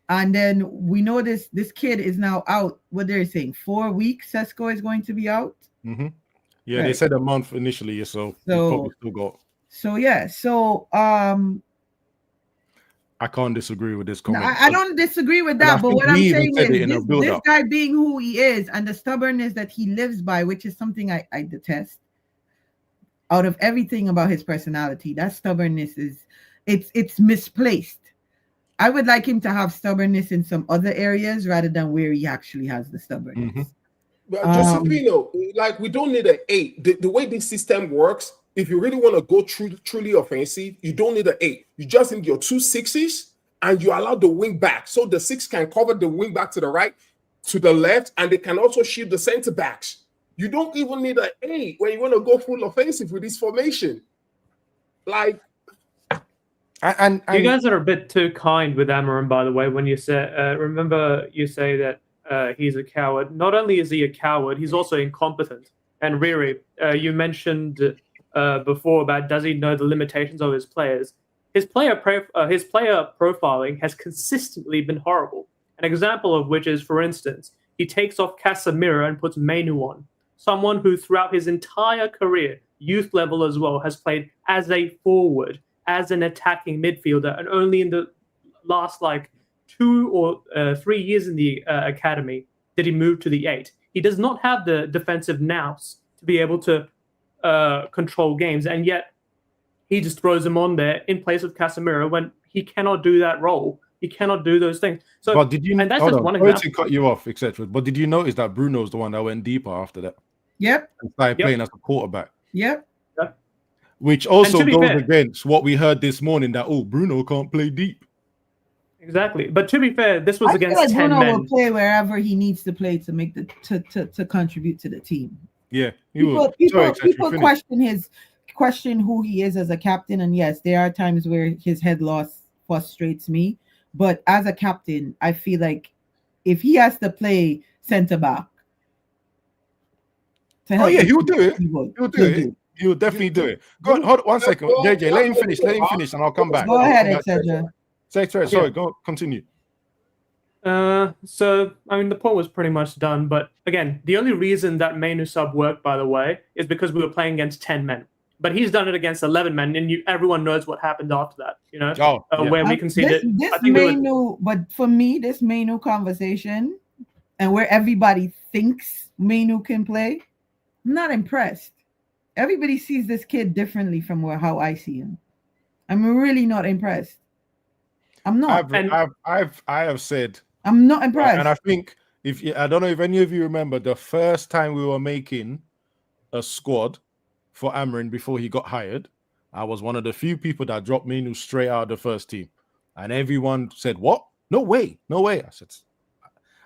And then we know this kid is now out. What they're saying, 4 weeks, Sesko is going to be out. Mm-hmm. Yeah, Right. They said a month initially, so he probably still got. So I can't disagree with this comment. I don't disagree with And that, I but think what I'm he even saying said it in a is this build-up. guy being who he is and the stubbornness that he lives by, which is something I detest. Out of everything about his personality, that stubbornness it's misplaced. I would like him to have stubbornness in some other areas rather than where he actually has the stubbornness. Mhm. But Josepino, like we don't need an 8. The way this system works, if you really want to go truly offensive, you don't need an 8. You just need your 2 6s and you allow the wing back, so the 6 can cover the wing back to the right, to the left, and they can also shield the center backs. You don't even need an 8 when you want to go full offensive with this formation. Like, and you guys are a bit too kind with Amarim, by the way, when you say, remember you say that he's a coward. Not only is he a coward, he's also incompetent. And Riri, you mentioned before about does he know the limitations of his players? His player profiling has consistently been horrible. An example of which is, for instance, he takes off Casemiro and puts Mainu on, someone who throughout his entire career, youth level as well, has played as a forward, as an attacking midfielder, and only in the last 2 or 3 years in the academy did he move to the 8. He does not have the defensive nous to be able to control games, and yet he just throws him on there in place of Casemiro when he cannot do that role. He cannot do those things. So, but did you? And that's hold just on, one sorry example. to cut you off, etc. But did you notice that Bruno's the one that went deeper after that? Yep. And started playing as a quarterback. Yep. Which also goes fair, against what we heard this morning that Bruno can't play deep. Exactly. But to be fair, this was I against feel like 10 Bruno men. will play wherever he needs to play to make to contribute to the team. Yeah, people question who he is as a captain, and yes, there are times where his head loss frustrates me. But as a captain, I feel like if he has to play centre back, he'll do it. He'll do it. He'll definitely do it. Go on, hold 1 second, JJ. Let him finish, and I'll come back. Go ahead, etc. Sorry, go continue. So, I mean, the point was pretty much done. But again, the only reason that Mainu sub worked, by the way, is because we were playing against 10 men. But he's done it against 11 men, and everyone knows what happened after that, you know, where we conceded. But for me, this Mainu conversation and where everybody thinks Mainu can play, I'm not impressed. Everybody sees this kid differently from how I see him. I'm really not impressed. I'm not. I have said I'm not impressed. And I think I don't know if any of you remember the first time we were making a squad for Amarin before he got hired, I was one of the few people that dropped Mainu straight out of the first team, and everyone said, "What? No way, no way." I said,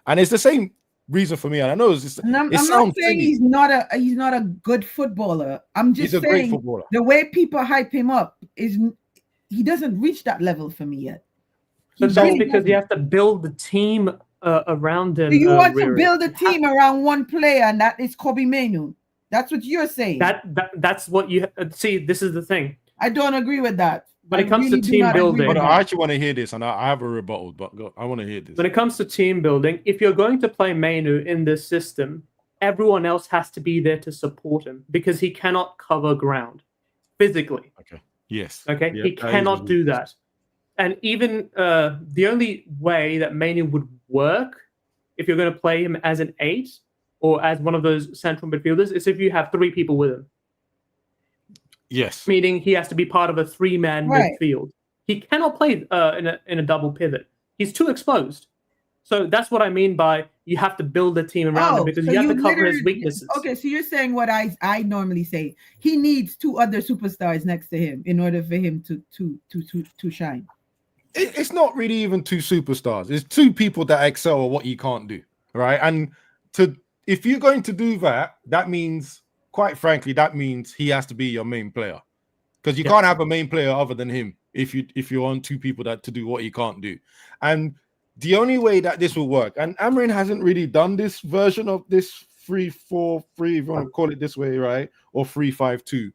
and it's the same reason for me. And I know I'm not saying he's not a good footballer. I'm just saying a great footballer. The way people hype him up is he doesn't reach that level for me yet. But that's because you have to build the team around him. Do you want to build a team around one player, and that is Kobe Mainu? That's what you're saying. That's what you see. This is the thing. I don't agree with that. When it comes to team building, but I actually want to hear this, and I have a rebuttal. But I want to hear this. When it comes to team building, if you're going to play Mainu in this system, everyone else has to be there to support him because he cannot cover ground physically. Okay. Yes. Okay. Yeah, he cannot do that. And even the only way that Mainu would work, if you're going to play him as an 8 or as one of those central midfielders, is if you have 3 people with him. Yes. Meaning he has to be part of a 3-man midfield. He cannot play in a double pivot. He's too exposed. So that's what I mean by you have to build a team around him because you have to cover his weaknesses. Okay, so you're saying what I normally say. He needs 2 other superstars next to him in order for him to shine. It's not really even 2 superstars. It's 2 people that excel at what he can't do, right? And if you're going to do that, that means, quite frankly, he has to be your main player, because you can't have a main player other than him if you want 2 people to do what he can't do. And the only way that this will work, and Amarin hasn't really done this version of this 3-4-3, if you want to call it this way, right? Or 3-5-2.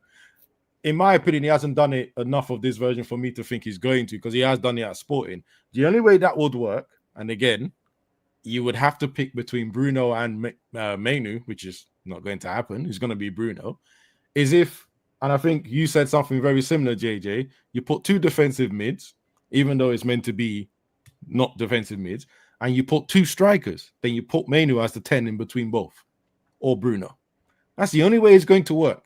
In my opinion, he hasn't done it enough of this version for me to think he's going to, because he has done it at Sporting. The only way that would work, and again, you would have to pick between Bruno and Mainu, which is not going to happen. It's going to be Bruno. Is if, and I think you said something very similar, JJ, you put 2 defensive mids, even though it's meant to be not defensive mids, and you put 2 strikers. Then you put Mainu as the 10 in between both, or Bruno. That's the only way it's going to work.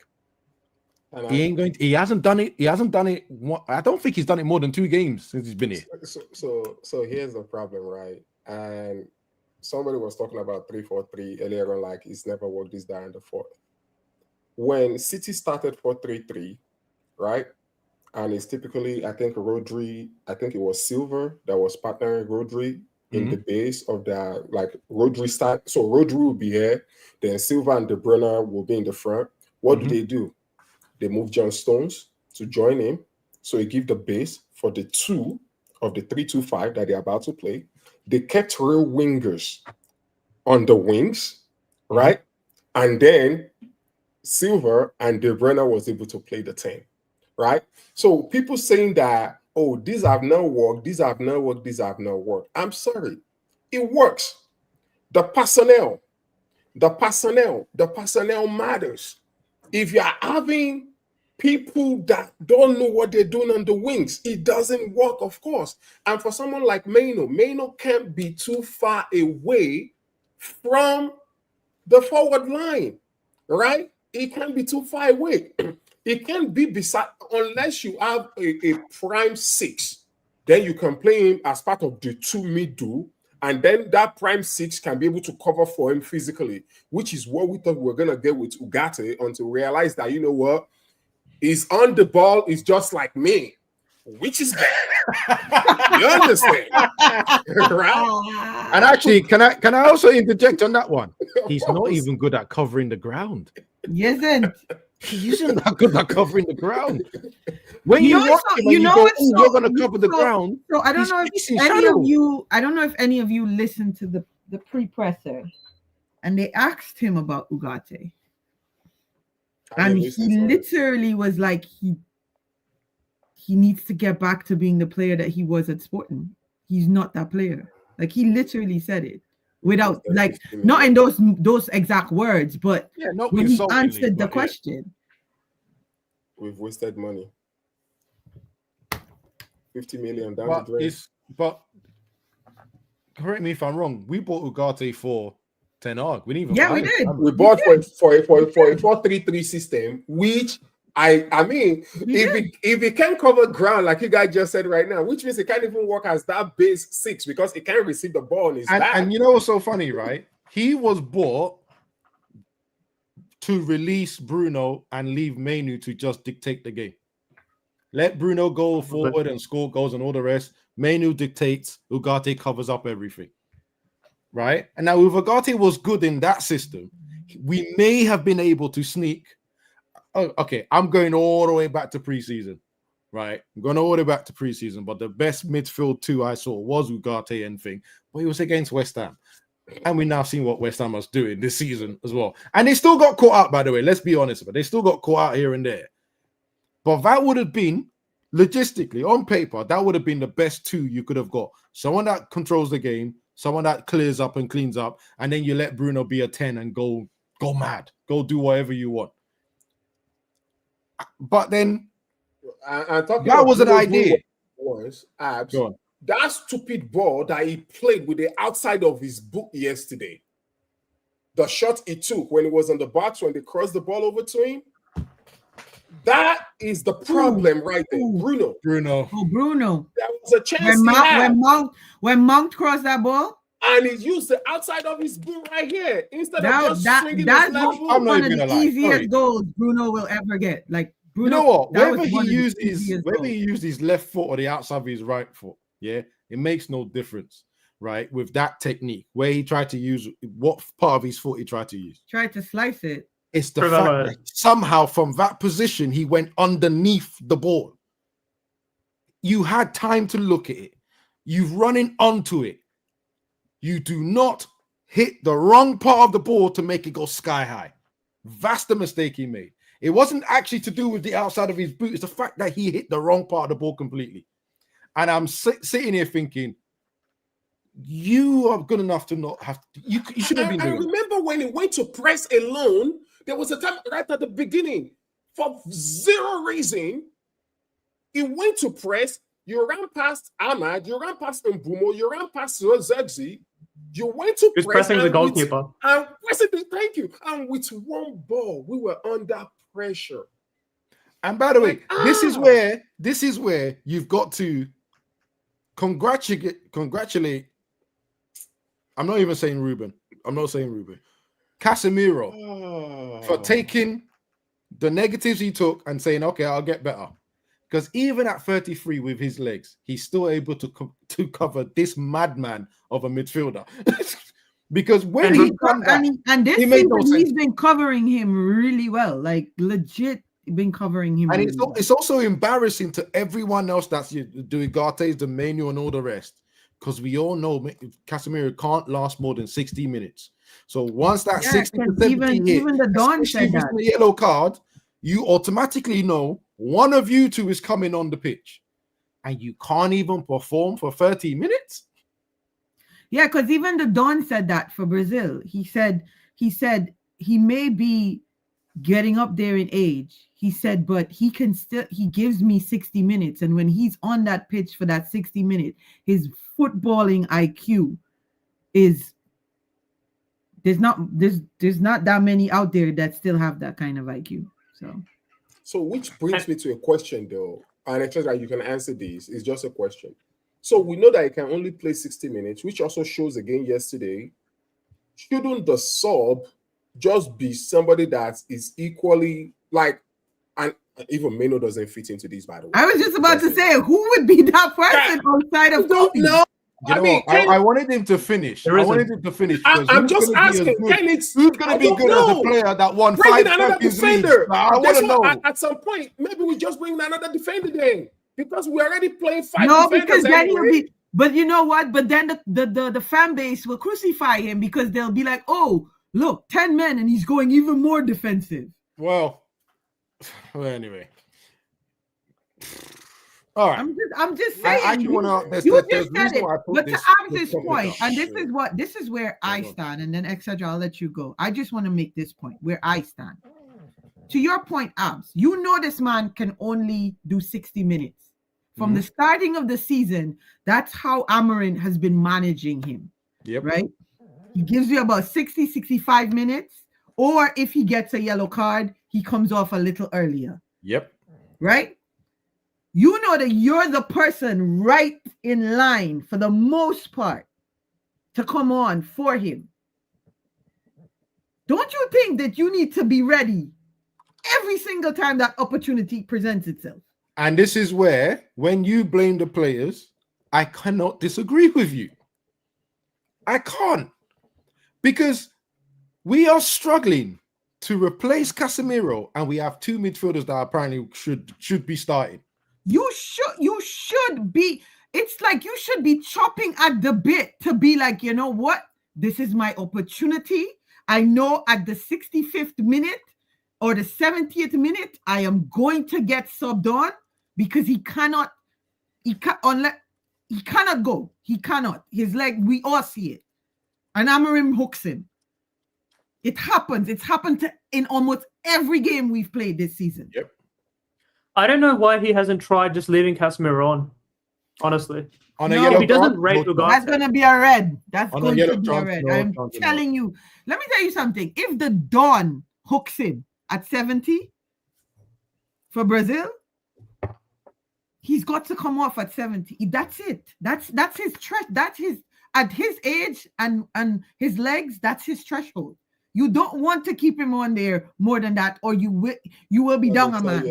He hasn't done it. I don't think he's done it more than 2 games since he's been here. So here's the problem, right? And somebody was talking about 3-4-3 earlier on, like it's never worked this down in the 4th. When City started 4-3-3, right? and it's typically, I think Rodri, I think it was Silver that was partnering Rodri in the base of the like Rodri start. So Rodri will be here, then Silva and De Bruyne will be in the front. What do? They move John Stones to join him, so he give the base for the two of the 3-2-5 that they're about to play. They kept real wingers on the wings, right? And then Silver and De Bruyne was able to play the 10, right? So people saying that, oh, these have not worked, these have not worked, these have not worked. I'm sorry. It works. The personnel matters. If you are having people that don't know what they're doing on the wings, it doesn't work, of course. And for someone like Maino can't be too far away from the forward line, right? It can't be too far away. It can't be beside, unless you have a prime 6, then you can play him as part of the 2 middle, and then that prime 6 can be able to cover for him physically, which is what we thought we were going to get with Ugarte, until we realized that, you know what, he's on the ball, is just like me, which is bad. You understand? Right? And actually, can I also interject on that one? He's not even good at covering the ground. He isn't. He isn't that good at covering the ground. When You you know watch it's him so- and you you know go, it's "Oh, so- you're going to cover the so- ground." So I don't He's know facing if any shadow. of you, I don't know if any of you listened to the pre-presser, and they asked him about Ugarte, and he literally was like, he needs to get back to being the player that he was at Sporting. He's not that player. Like, he literally said it without, like, not in those exact words, but Yeah, not when he insultingly, answered the but yeah. question. We've wasted money. 50 million down But the drain. but correct me if I'm wrong. We bought Ugarte for Ten Hag. We didn't even Yeah, buy we him. did. We bought for a 4-3-3 system, which I mean, if it can't cover ground like you guys just said right now, which means it can't even work as that base 6 because it can't receive the ball on his back. And you know what's so funny, right? He was bought to release Bruno and leave Mainu to just dictate the game. Let Bruno go forward and score goals and all the rest. Mainu dictates. Ugarte covers up everything. Right? And now if Ugarte was good in that system, we may have been able to sneak. Oh, okay, I'm going all the way back to preseason. Right? I'm going all the way back to preseason, but the best midfield 2 I saw was Ugarte and thing, but he was against West Ham. And we now seen what West Ham was doing this season as well. And they still got caught out, by the way. Let's be honest, but they still got caught out here and there. But that would have been, logistically, on paper, that would have been the best 2 you could have got. Someone that controls the game, someone that clears up and cleans up, and then you let Bruno be a 10 and go mad. Go do whatever you want. But then, that was an idea. That stupid ball that he played with the outside of his boot yesterday, the shot he took when he was on the box, when they crossed the ball over to him, that is the problem right there. Bruno. Oh, Bruno. That was a chance he had. When Mount crossed that ball, and he used the outside of his boot right here instead of just swinging that's his left foot. one of the easiest goals Bruno will ever get. Like, Bruno, you know what? Whether he used his left foot or the outside of his right foot, yeah, it makes no difference, right? With that technique, where he tried to use what part of his foot he tried to use. Tried to slice it. It's the fact that somehow from that position he went underneath the ball. You had time to look at it. You've running onto it. You do not hit the wrong part of the ball to make it go sky high. That's the mistake he made. It wasn't actually to do with the outside of his boot. It's the fact that he hit the wrong part of the ball completely. And I'm sitting here thinking, you are good enough to not have to. You shouldn't have been doing it. I remember when he went to press alone, there was a time right at the beginning, for zero reason, he went to press. You ran past Ahmad, you ran past Mbumo, you ran past Zegzi. You went to press. Pressing the goalkeeper. Thank you. And with one ball, we were under pressure. And by the way, this is where you've got to congratulate. I'm not even saying Ruben. Casemiro for taking the negatives he took and saying, okay, I'll get better. Because even at 33 with his legs, he's still able to cover this madman of a midfielder. Because when he done that, and this he made no season sense. he's been covering him really well, like legit been covering him. And really well. it's also embarrassing to everyone else that's doing Garte's, the menu, and all the rest. Because we all know Casemiro can't last more than 60 minutes. So once that 60 to 70 even the Don said that. the yellow card, you automatically know one of you two is coming on the pitch, and you can't even perform for 30 minutes. Yeah, because even the Don said that for Brazil. He said he may be getting up there in age. He said, but he gives me 60 minutes. And when he's on that pitch for that 60 minutes, his footballing IQ is there's not that many out there that still have that kind of IQ. So which brings me to a question though, and I trust that you can answer this. It's just a question. So we know that he can only play 60 minutes, which also shows again yesterday. Shouldn't the sub just be somebody that is equally like, and even Meno doesn't fit into this, by the way. I was just about to say, who would be that person outside of Kobe? No. You know what? I wanted him to finish. I wanted him to finish. Because I'm just asking. Who's going to be good as a player that won 5 Champions Leagues? I want to know. At some point, maybe we just bring another defender then, because we're already playing 5 No, defenders because then anyway. he'll be. But you know what? But then the fan base will crucify him because they'll be like, "Oh, look, 10 men, and he's going even more defensive." Well, anyway. All right. I'm just saying. I actually want to. You just said it. But to Ab's point, and this is where I stand, and then etc. I'll let you go. I just want to make this point where I stand. To your point, Abs, you know this man can only do 60 minutes. From the starting of the season, that's how Amorim has been managing him. Yep. Right? He gives you about 60, 65 minutes, or if he gets a yellow card, he comes off a little earlier. Yep. Right? You know that you're the person right in line for the most part to come on for him. Don't you think that you need to be ready every single time that opportunity presents itself? And this is where, when you blame the players, I cannot disagree with you. I can't. Because we are struggling to replace Casemiro, and we have 2 midfielders that apparently should be starting. You should be. It's like you should be chopping at the bit to be like, you know what? This is my opportunity. I know at the 65th minute or the 70th minute, I am going to get subbed on because he cannot go. He cannot. His leg, we all see it. And Amorim hooks him. It happens. It's happened in almost every game we've played this season. Yep. I don't know why he hasn't tried just leaving Casemiro on, honestly. If he doesn't rate Ugarte. That's going to be a red. That's on going to be a red. I'm no. telling you. Let me tell you something. If the Don hooks him at 70 for Brazil, he's got to come off at 70. That's it. That's his that's his at his age and his legs, that's his threshold. You don't want to keep him on there more than that, or you will be down a man.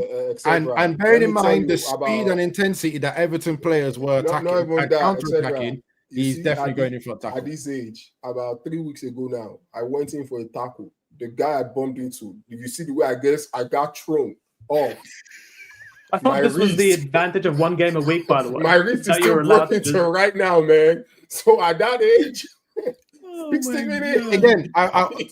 And bearing in mind the speed and intensity that Everton players were attacking and counter-attacking, he's definitely going in for a tackle. At this age, about 3 weeks ago now, I went in for a tackle. The guy I bumped into, if you see the way I got thrown off. I thought this was the advantage of 1 game a week, by the way. My wrist is still broken to right now, man. So at that age, 60 minutes. Again,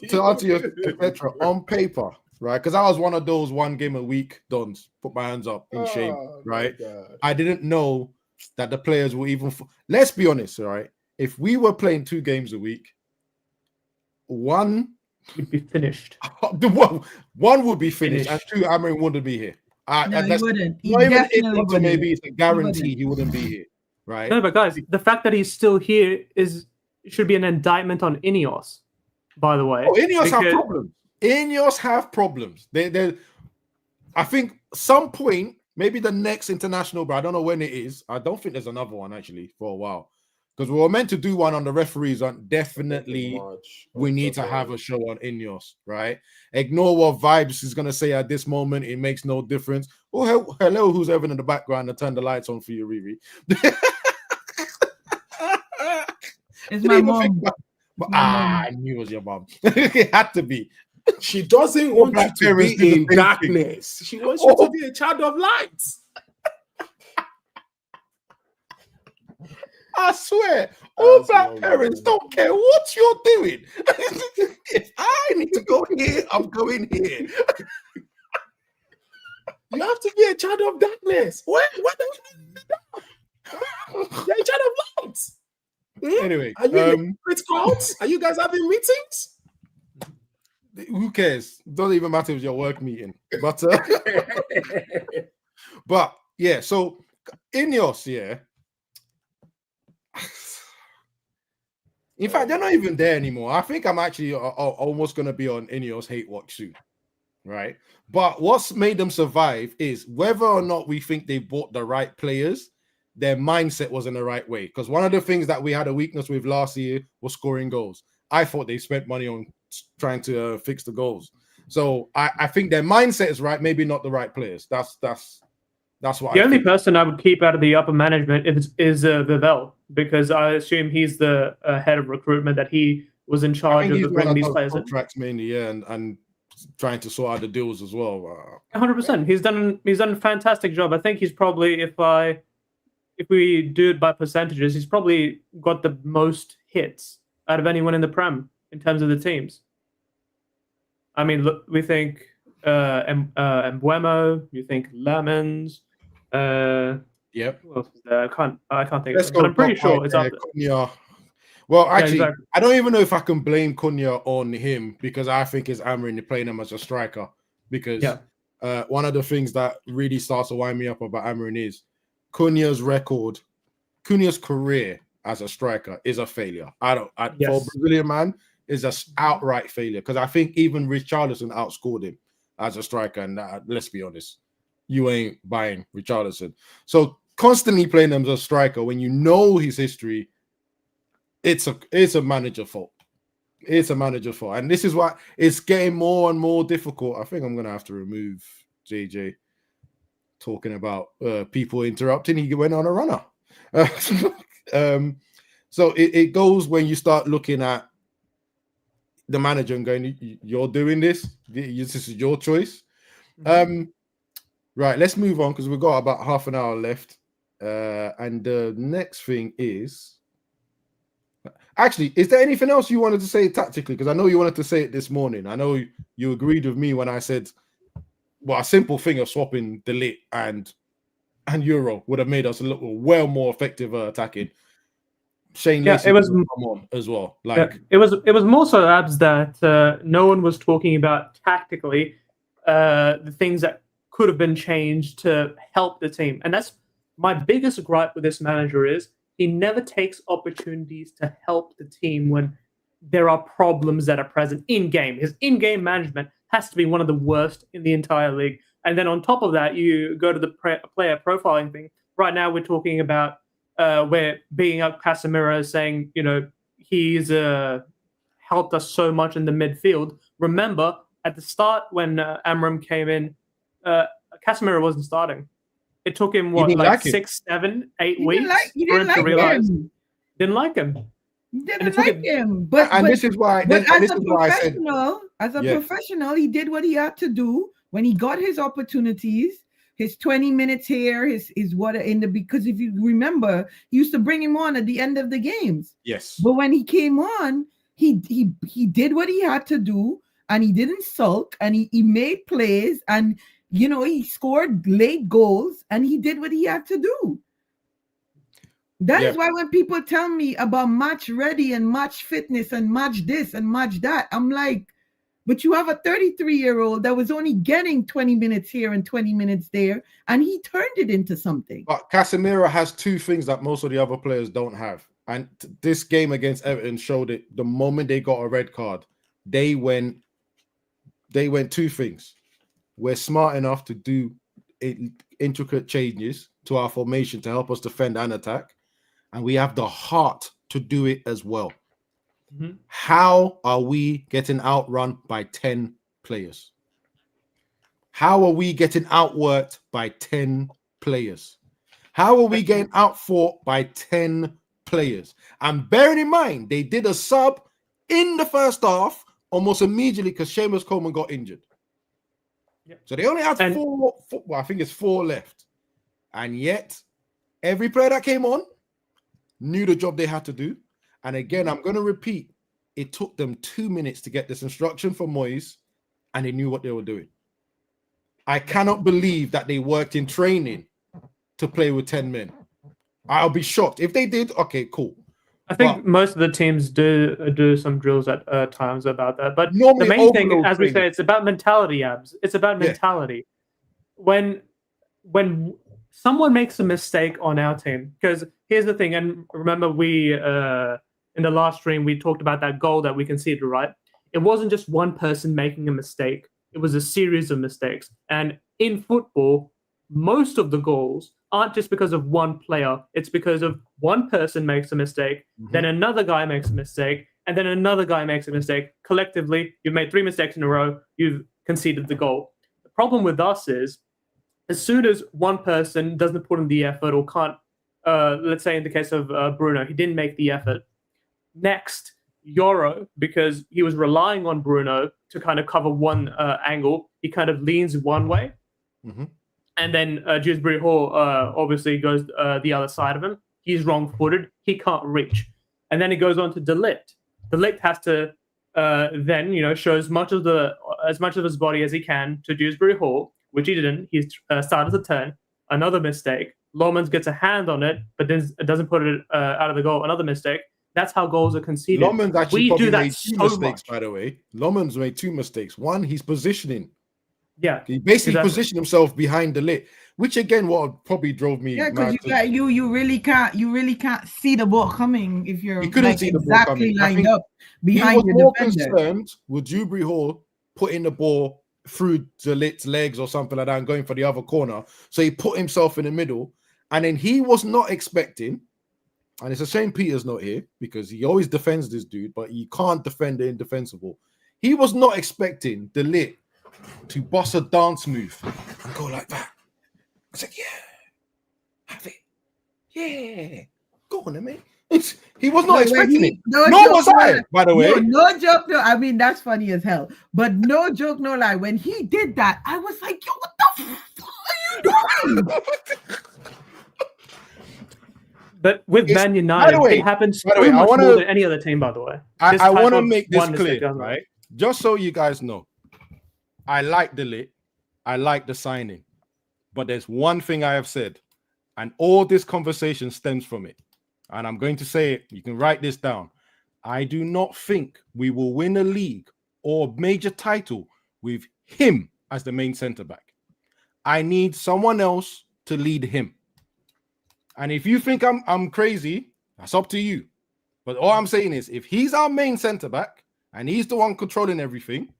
to answer your Petra, on paper, right? Because I was one of those 1 game a week dons. Put my hands up in shame, right? I didn't know that the players were even. Let's be honest, right? If we were playing 2 games a week, one would be finished. One would be finished, and 2, Amorim wouldn't be here. No, he wouldn't. He definitely wouldn't. Maybe it's a guarantee he wouldn't be here, right? No, but guys, the fact that he's still here should be an indictment on Ineos, by the way. Oh, Ineos have problems. Ineos have problems. I think some point, maybe the next international, but I don't know when it is. I don't think there's another one actually for a while. because we were meant to do one on the referees. On definitely, March. we need to have a show on Ineos, right? Ignore what Vibes is gonna say at this moment. It makes no difference. Oh, hello, who's ever in the background and turn the lights on for you, Riri? It's my mom. I knew it was your mom. It had to be. She doesn't All want black you to parents do be the in same thing. darkness. She wants you to be a child of light. I swear, all That's black long, parents man. don't care what you're doing. If I need to go here, I'm going here. You have to be a child of darkness. What do you mean? You're a child of light. Hmm? Anyway, Are you in a secret cult? Are you guys having meetings? who cares? Doesn't even matter if it's your work meeting. But but yeah, so Ineos, yeah. In fact, they're not even there anymore. I think I'm actually almost going to be on Ineos hate watch soon, right? But what's made them survive is whether or not we think they bought the right players, their mindset was in the right way. Because one of the things that we had a weakness with last year was scoring goals. I thought they spent money on trying to fix the goals. So I think their mindset is right, maybe not the right players. That's what The I only think. person I would keep out of the upper management is Vivell, because I assume he's the head of recruitment, that he was in I charge think of he's the one bringing that these does players in. contracts mainly, yeah, and trying to sort out the deals as well. 100%. He's done a fantastic job. I think he's probably, if we do it by percentages, he's probably got the most hits out of anyone in the Prem in terms of the teams. I mean, look, we think Mbuemo, you think Lemons. Yep. Who else is there? I can't think Let's of it, go. but I'm pretty top sure right it's there, up there. Cunha. Well, actually, exactly. I don't even know if I can blame Cunha on him because I think it's Amarin playing him as a striker. Because one of the things that really starts to wind me up about Amarin is Cunha's career as a striker is a failure. For a Brazilian man, is an outright failure because I think even Richarlison outscored him as a striker. And let's be honest, you ain't buying Richarlison. So constantly playing him as a striker when you know his history, it's a manager fault. It's a manager fault. And this is why it's getting more and more difficult. I think I'm going to have to remove JJ talking about people interrupting. He went on a runner. So it goes when you start looking at the manager and going, you're doing this. This is your choice. Right, let's move on because we've got about half an hour left. And the next thing is... Actually, is there anything else you wanted to say tactically? Because I know you wanted to say it this morning. I know you agreed with me when I said, well, a simple thing of swapping De Ligt and Euro would have made us a little well more effective attacking. Shane Lacey it was come on as well. Like it was more so abs that no one was talking about tactically the things that could have been changed to help the team, and that's my biggest gripe with this manager is he never takes opportunities to help the team when there are problems that are present in game. His in-game management has to be one of the worst in the entire league. And then on top of that, you go to the player profiling thing. Right now, we're talking about we're beating up Casemiro, saying, he's helped us so much in the midfield. Remember, at the start when Amram came in, Casemiro wasn't starting. It took him, 6, 7, 8 weeks for him to realize. Didn't like him. Didn't like him. But this is why. As a professional, he did what he had to do when he got his opportunities. His 20 minutes here, his what in the because if you remember, he used to bring him on at the end of the games. Yes. But when he came on, he did what he had to do, and he didn't sulk, and he made plays, and he scored late goals, and he did what he had to do. That is why when people tell me about match ready and match fitness and match this and match that, I'm like, but you have a 33-year-old that was only getting 20 minutes here and 20 minutes there, and he turned it into something. But Casemiro has two things that most of the other players don't have. And this game against Everton showed it. The moment they got a red card, they went two things. We're smart enough to do intricate changes to our formation to help us defend and attack. and we have the heart to do it as well. Mhm. How are we getting outrun by 10 players? How are we getting outworked by 10 players? How are we getting outfought by 10 players? And bearing in mind, they did a sub in the first half almost immediately because Seamus Coleman got injured. Yep. So they only had four, well, I think it's 4 left. And yet, every player that came on knew the job they had to do. And again, I'm going to repeat, it took them 2 minutes to get this instruction from Moyes, and they knew what they were doing. I cannot believe that they worked in training to play with 10 men. I'll be shocked. If they did, okay, cool. I think most of the teams do some drills at times about that. But the main thing, overload as we training. say, it's about mentality, Abs. It's about mentality. When someone makes a mistake on our team, because here's the thing, and remember we in the last stream we talked about that goal that we conceded, right? It wasn't just one person making a mistake. It was a series of mistakes. And in football, most of the goals aren't just because of one player. It's because of one person makes a mistake, then another guy makes a mistake, and then another guy makes a mistake. Collectively, you've made 3 mistakes in a row. You've conceded the goal. The problem with us is, as soon as one person doesn't put in the effort or can't, let's say in the case of Bruno, he didn't make the effort. Next, Yoro, because he was relying on Bruno to kind of cover one angle, he kind of leans one way. And then Dewsbury Hall obviously goes the other side of him. He's wrong-footed. He can't reach. And then it goes on to De Ligt. De Ligt has to then, show as much of his body as he can to Dewsbury Hall, which he didn't. He started to turn. Another mistake. Lomans gets a hand on it, but then doesn't put it out of the goal. Another mistake. That's how goals are conceded. Lomans actually we do that made 2 mistakes, by the way. Lomans made 2 mistakes. One, he's positioning. Yeah, he basically positioned himself behind the lit, which again, what probably drove me. Yeah, because you really can't see the ball coming if you're he couldn't see the ball coming. Lined up behind he was your more defender. concerned with Dewsbury Hall putting the ball through the lit's legs or something like that and going for the other corner. So he put himself in the middle, and then he was not expecting. And it's a shame Peter's not here because he always defends this dude, but he can't defend the indefensible. He was not expecting the lit to boss a dance move and go like that. I said, yeah, have it. Yeah, go on, mate. He was not expecting it. Nor was I, by the way. No joke, no. I mean, that's funny as hell. But no joke, no lie. When he did that, I was like, yo, what the fuck are you doing? But with Man United, it happens so much more than any other team, by the way. I want to make this clear, right? Just so you guys know, I like the lit. I like the signing. But there's one thing I have said, and all this conversation stems from it. And I'm going to say it. You can write this down. I do not think we will win a league or major title with him as the main centre-back. I need someone else to lead him. And if you think I'm crazy, that's up to you. But all I'm saying is, if he's our main centre-back and he's the one controlling everything,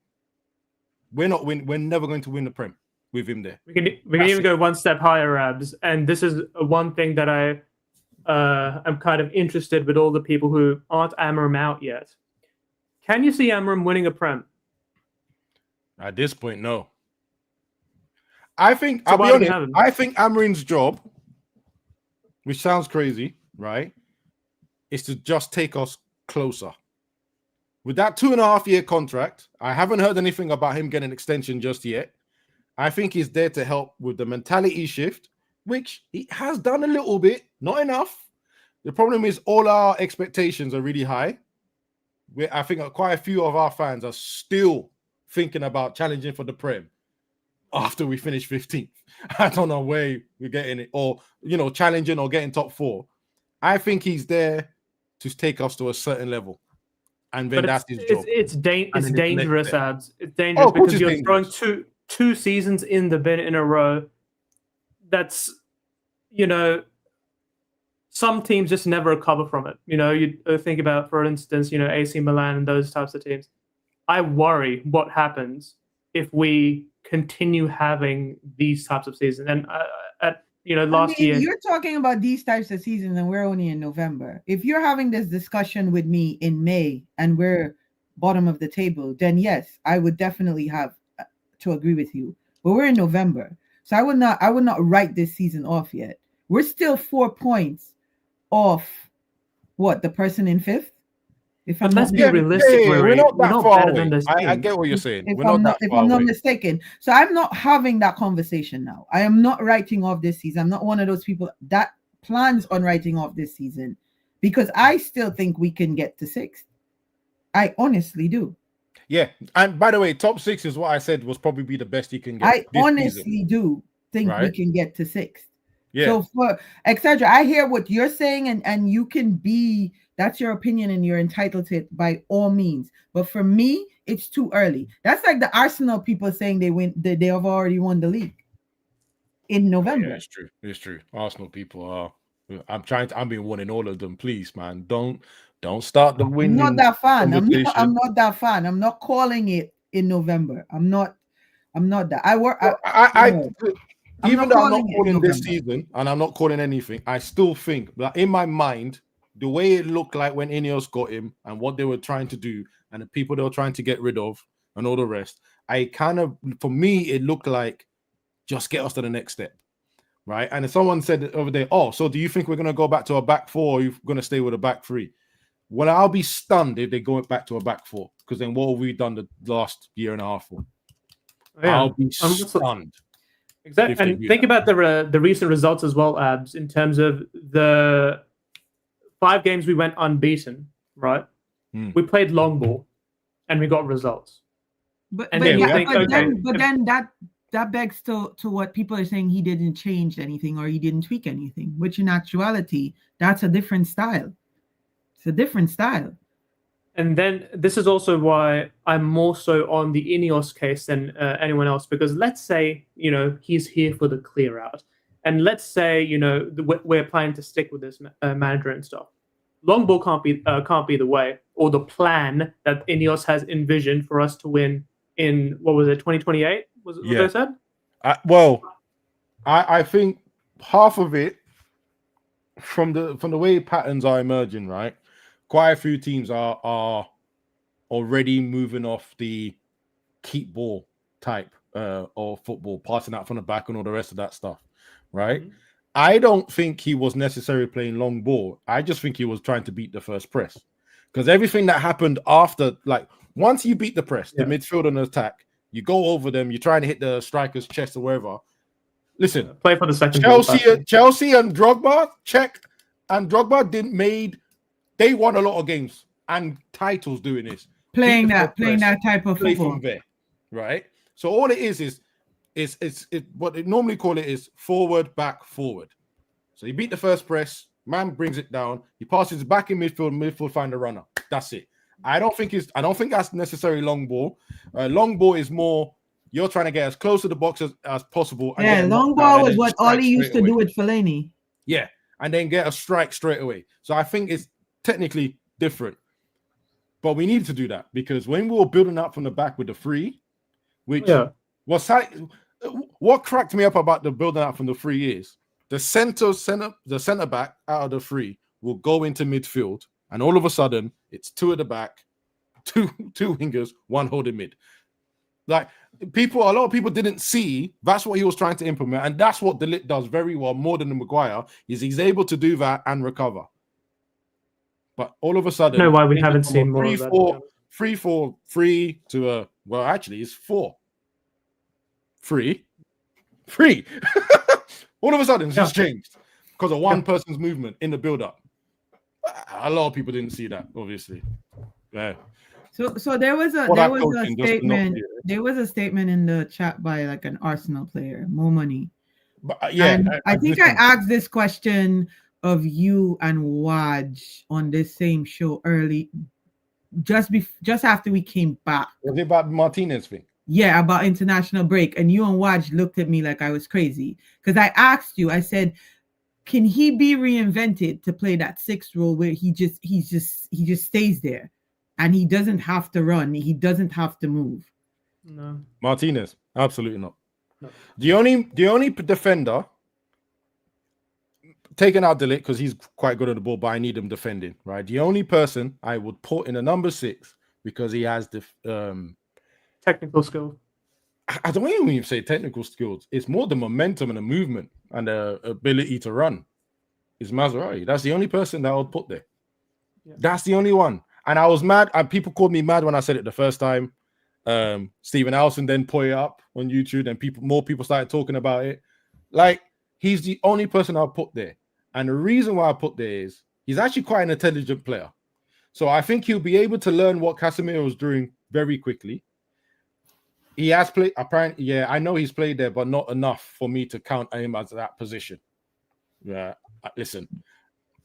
we're never going to win the Prem with him there. We can even go one step higher, Abs. And this is one thing that I am kind of interested with all the people who aren't Amram out yet. Can you see Amram winning a Prem? At this point, no. I'll be honest. I think Amram's job, which sounds crazy, right, is to just take us closer. With that 2.5-year contract, I haven't heard anything about him getting an extension just yet. I think he's there to help with the mentality shift, which he has done a little bit, not enough. The problem is all our expectations are really high. I think quite a few of our fans are still thinking about challenging for the Prem after we finish 15th. I don't know where we're getting it, or challenging or getting top 4. I think he's there to take us to a certain level, and then that's his job. It's dangerous, Abs. It's dangerous because you're throwing two seasons in the bin in a row. That's some teams just never recover from it. You think about, for instance, AC Milan and those types of teams. I worry what happens if we continue having these types of seasons. And last year. You're talking about these types of seasons, and we're only in November. If you're having this discussion with me in May and we're bottom of the table, then yes, I would definitely have to agree with you. But we're in November, so I would not write this season off yet. We're still 4 points off the person in fifth. But let's be realistic, we're not that far away. Than I get what you're saying. If I'm not mistaken. So I'm not having that conversation now. I am not writing off this season. I'm not one of those people that plans on writing off this season, because I still think we can get to sixth. I honestly do. Yeah, and by the way, top six is what I said was probably be the best you can get. I honestly do think we can get to sixth. Yeah. So for etc., I hear what you're saying, and you can be. That's your opinion, and you're entitled to it by all means. But for me, it's too early. That's like the Arsenal people saying they have already won the league in November. Yeah, it's true. It's true. Arsenal people are. I'm being warning all of them. Please, man, don't start the winning. I'm not that fan. I'm not that fan. I'm not calling it in November. I'm not that. Even though I'm not calling this season and I'm not calling anything, I still think that in my mind, the way it looked like when Ineos got him and what they were trying to do and the people they were trying to get rid of and all the rest, for me, it looked like just get us to the next step, right? And if someone said over there, oh, so do you think we're going to go back to a back four or you're going to stay with a back three? Well, I'll be stunned if they go back to a back four, because then what have we done the last year and a half for? Yeah. I'll be stunned. Exactly. And think about the recent results as well, Abs, in terms of the 5 games we went unbeaten, right? We played long ball and we got results. But then that begs to what people are saying, he didn't change anything or he didn't tweak anything, which in actuality, that's a different style. It's a different style. And then this is also why I'm more so on the Ineos case than anyone else, because let's say, he's here for the clear out. And let's say, we're planning to stick with this manager and stuff. Long ball can't be the way, or the plan that Ineos has envisioned for us to win in, 2028? Was it what they said? I think half of it from the way patterns are emerging, right? Quite a few teams are already moving off the keep ball type of football, passing out from the back and all the rest of that stuff, right? Mm-hmm. I don't think he was necessarily playing long ball. I just think he was trying to beat the first press, because everything that happened after, like once you beat the press, the midfield and the attack, you go over them, you're trying to hit the striker's chest or wherever. Listen, play for the second. Chelsea and Drogba, they won a lot of games and titles doing this. Playing that type of football. From there, right? So all it is what they normally call it is forward, back, forward. So you beat the first press, man brings it down, he passes back in midfield find a runner. That's it. I don't think that's necessarily long ball. Long ball is more you're trying to get as close to the box as possible. And long ball was what Ollie used to do with Fellaini. Yeah, and then get a strike straight away. So I think it's technically different, but we need to do that, because when we were building up from the back with the free, which was what cracked me up about the building up from the free is the center back out of the free will go into midfield, and all of a sudden it's 2 at the back, two wingers, 1 holding mid. Like a lot of people didn't see that's what he was trying to implement, and that's what De Ligt does very well, more than the Maguire, is he's able to do that and recover. But all of a sudden, no, why we haven't seen more of that. 3-4-3 to actually it's 4. 3. All of a sudden, it's just changed because of one person's movement in the build-up. A lot of people didn't see that, obviously. Yeah. So there was a statement in the chat by like an Arsenal player, Mo Money. But, I think I asked this question of you and Waj on this same show early, just after we came back. Was it about Martinez thing? Yeah, about international break. And you and Waj looked at me like I was crazy, because I asked you, I said, can he be reinvented to play that 6th role where he just stays there and he doesn't have to run, he doesn't have to move? No. Martinez, absolutely not. No. The only defender taking out Delict because he's quite good at the ball, but I need him defending, right? The only person I would put in a number 6 because he has the Technical skill. I don't even say technical skills. It's more the momentum and the movement and the ability to run. Is Maserati. That's the only person that I would put there. Yeah. That's the only one. And I was mad. And people called me mad when I said it the first time. Stephen Alson then put it up on YouTube, and more people started talking about it. Like, he's the only person I'll put there. And the reason why I put there is he's actually quite an intelligent player. So I think he'll be able to learn what Casemiro is doing very quickly. He has played, apparently, yeah, I know he's played there, but not enough for me to count him as that position. Yeah, listen,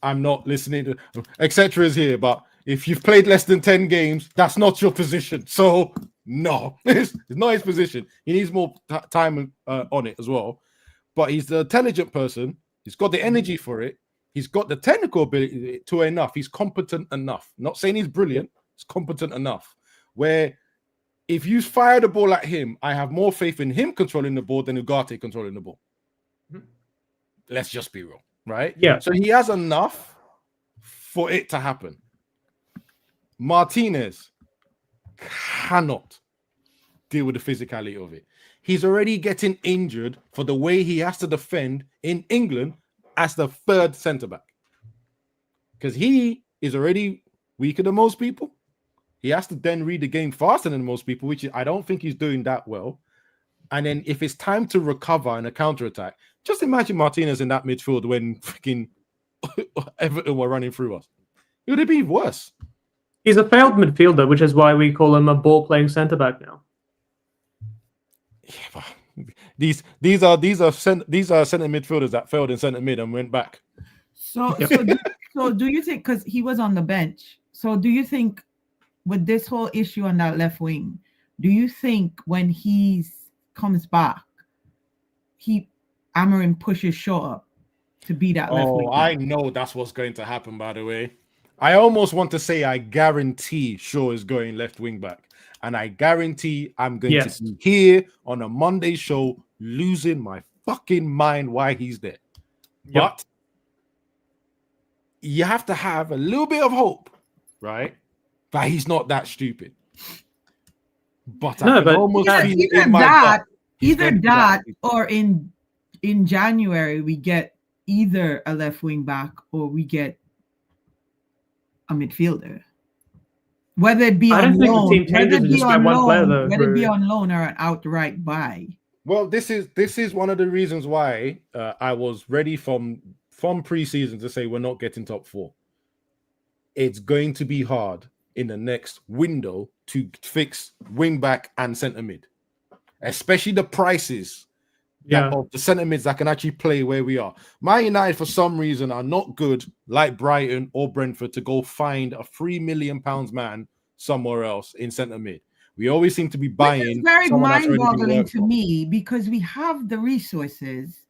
I'm not listening to etc. is here, but if you've played less than 10 games, that's not your position. So, no, it's not his position. He needs more time on it as well. But he's the intelligent person. He's got the energy for it. He's got the technical ability to enough. He's competent enough. Not saying he's brilliant. He's competent enough. Where if you fire the ball at him, I have more faith in him controlling the ball than Ugarte controlling the ball. Mm-hmm. Let's just be real, right? Yeah. So he has enough for it to happen. Martinez cannot deal with the physicality of it. He's already getting injured for the way he has to defend in England as the third centre-back. Because he is already weaker than most people. He has to then read the game faster than most people, which I don't think he's doing that well. And then if it's time to recover in a counter-attack, just imagine Martinez in that midfield when freaking Everton were running through us. It would have been worse. He's a failed midfielder, which is why we call him a ball-playing centre-back now. Yeah, but these are centre midfielders that failed in centre mid and went back. So do you think, because he was on the bench, so do you think with this whole issue on that left wing, do you think when he comes back, Amorim pushes Shaw up to be that left wing? Oh, I know that's what's going to happen, by the way. I almost want to say I guarantee Shaw is going left wing back. And I guarantee I'm going to be here on a Monday show losing my fucking mind why he's there. Yep. But you have to have a little bit of hope, right? That he's not that stupid. But I can almost feel it in my gut. Either that or in January we get either a left wing back or we get a midfielder. Whether it be on loan, whether it be on loan or an outright buy. Well, this is one of the reasons why I was ready from pre-season to say we're not getting top 4. It's going to be hard in the next window to fix wing back and centre mid, especially the prices of the centre mids that can actually play where we are. Man United, for some reason, are not good like Brighton or Brentford to go find a £3 million man somewhere else in centre mid. We always seem to be buying. It's very mind-boggling to me because we have the resources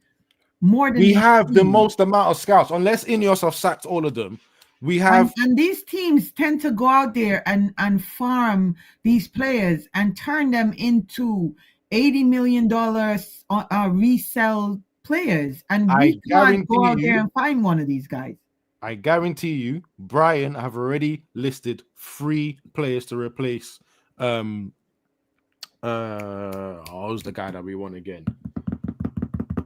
more than we have the most amount of scouts. Unless Ineos have sacked all of them, we have. And these teams tend to go out there and farm these players and turn them into $80 million resell players, and we can't go out there and find one of these guys. I guarantee you, Brian have already listed 3 players to replace. Who's the guy that we want again?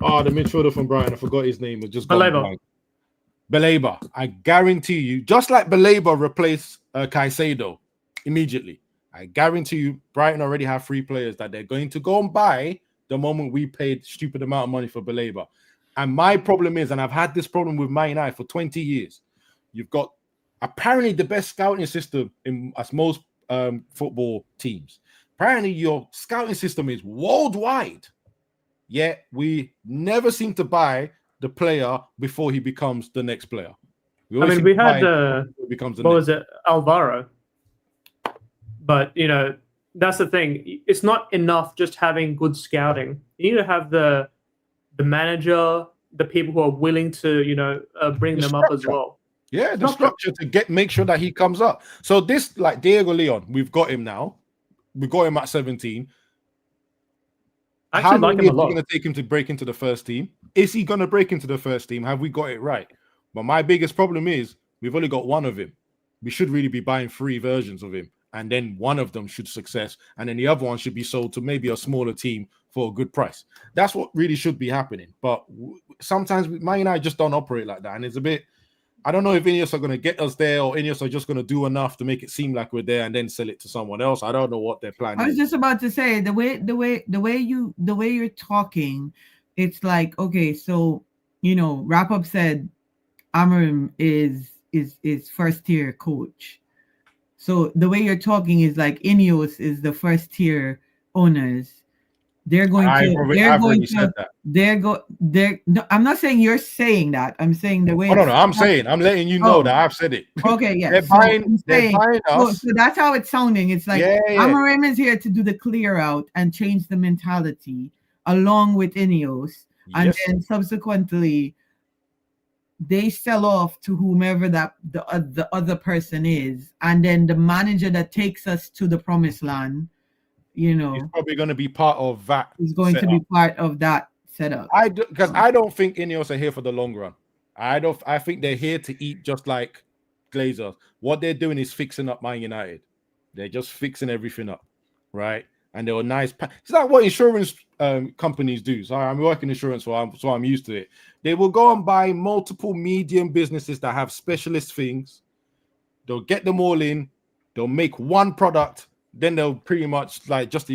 Oh, the midfielder from Brian. I forgot his name. It just Baleba. I guarantee you, just like Baleba replaced Caicedo immediately. I guarantee you, Brighton already have 3 players that they're going to go and buy the moment we paid stupid amount of money for Baleba. And my problem is, and I've had this problem with Man United for 20 years, you've got apparently the best scouting system as most football teams. Apparently your scouting system is worldwide, yet we never seem to buy the player before he becomes the next player. We had Alvaro. But, that's the thing. It's not enough just having good scouting. You need to have the manager, the people who are willing to, bring them up as well. Yeah, the structure to make sure that he comes up. So this, like Diego Leon, we've got him now. We got him at 17. How long is it going to take him to break into the first team? is he going to break into the first team? Have we got it right? But my biggest problem is we've only got one of him. We should really be buying 3 versions of him, and then one of them should success, and then the other one should be sold to maybe a smaller team for a good price. That's what really should be happening. But sometimes Man United just don't operate like that, and it's a bit. I don't know if Ineos are going to get us there, or Ineos are just going to do enough to make it seem like we're there and then sell it to someone else. I don't know what their plan is. I was just about to say the way you're talking, it's like, okay, so Wrap Up said Amorim is first tier coach. So the way you're talking is like Ineos is the first tier owners. They're going to. No, I'm not saying you're saying that. I'm saying the way. No. I'm saying I'm letting you know that I've said it. Okay, yeah. They're buying us. So that's how it's sounding. It's like Amorim is here to do the clear out and change the mentality along with Ineos, and then subsequently they sell off to whomever that the other person is, and then the manager that takes us to the promised land. He's probably going to be part of that. He's going to be part of that setup. Because I don't think Ineos are here for the long run. I think they're here to eat just like Glazers. What they're doing is fixing up Man United. They're just fixing everything up, right? And they were nice. It's like what insurance companies do. So I'm working insurance, so I'm used to it. They will go and buy multiple medium businesses that have specialist things. They'll get them all in. They'll make one product. Then they'll pretty much just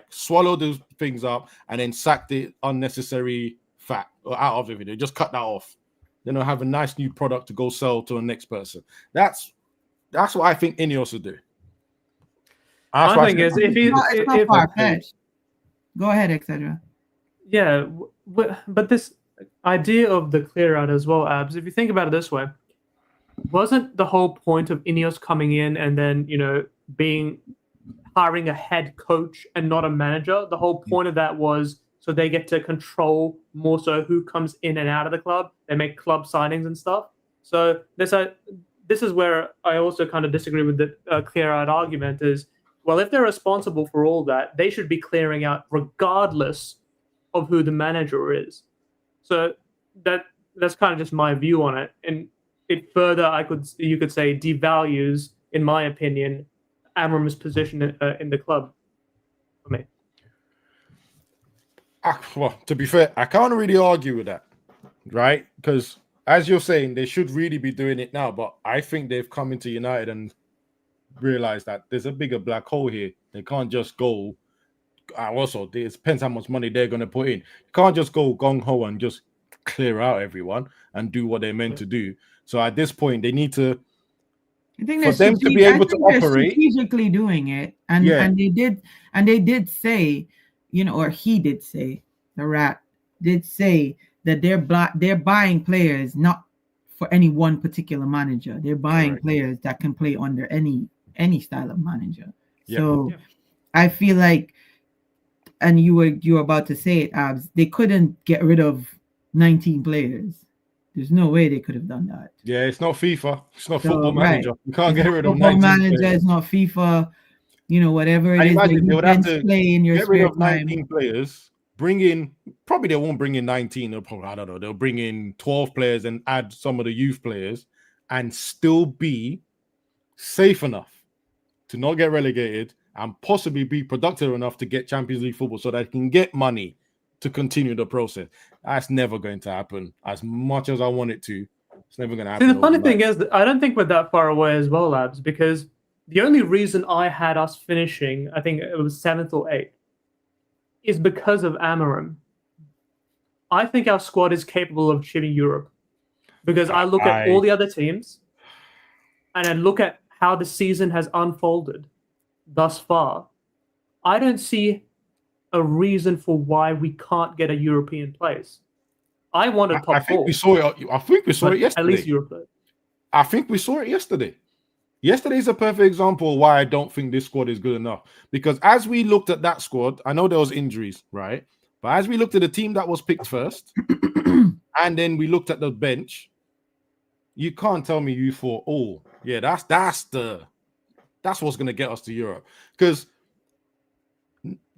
swallow those things up and then sack the unnecessary fat out of it. They just cut that off. Then they'll have a nice new product to go sell to the next person. That's what I think Ineos will do. My thing is, if far-fetched. Go ahead, etc. Yeah, but this idea of the clear out as well, Abs. If you think about it this way, wasn't the whole point of Ineos coming in and then hiring a head coach and not a manager? The whole point of that was so they get to control more so who comes in and out of the club. They make club signings and stuff. So this is where I also kind of disagree with the clear out argument is, well, if they're responsible for all that, they should be clearing out regardless of who the manager is. So that's kind of just my view on it. And it further, you could say, devalues, in my opinion, Amorim's position in the club for me. Well, to be fair, I can't really argue with that, right? Because as you're saying, they should really be doing it now. But I think they've come into United and realized that there's a bigger black hole here. They can't just go. Also, it depends how much money they're going to put in. You can't just go gung-ho and just clear out everyone and do what they're meant to do. So at this point, they need to, for them to be able to operate, strategically doing it, and they did say, or he did say, the Rat did say that they're buying players not for any one particular manager. They're buying players that can play under any style of manager. So I feel like, and you were about to say it, Abs, they couldn't get rid of 19 players. There's no way they could have done that. Yeah, it's not FIFA. It's not Football Manager. You can't get rid of 19 Football Manager. players. It's not FIFA. Whatever it is. Imagine they would have to play in your get rid of spare 19 time. players. Probably they won't bring in 19. I don't know. They'll bring in 12 players and add some of the youth players and still be safe enough to not get relegated and possibly be productive enough to get Champions League football so that they can get money to continue the process. That's never going to happen. As much as I want it to, it's never going to happen. See, the funny thing is that I don't think we're that far away as well, Labs, because the only reason I had us finishing, I think it was 7th or 8th, is because of Amorim. I think our squad is capable of achieving Europe because I look at all the other teams and I look at how the season has unfolded thus far. I don't see a reason for why we can't get a European place. I wanted top 4. I think we saw it yesterday. At least Europe. I think we saw it yesterday. Yesterday is a perfect example of why I don't think this squad is good enough. Because as we looked at that squad, I know there was injuries, right? But as we looked at the team that was picked first, and then we looked at the bench, you can't tell me you thought, oh, yeah, that's what's going to get us to Europe. Because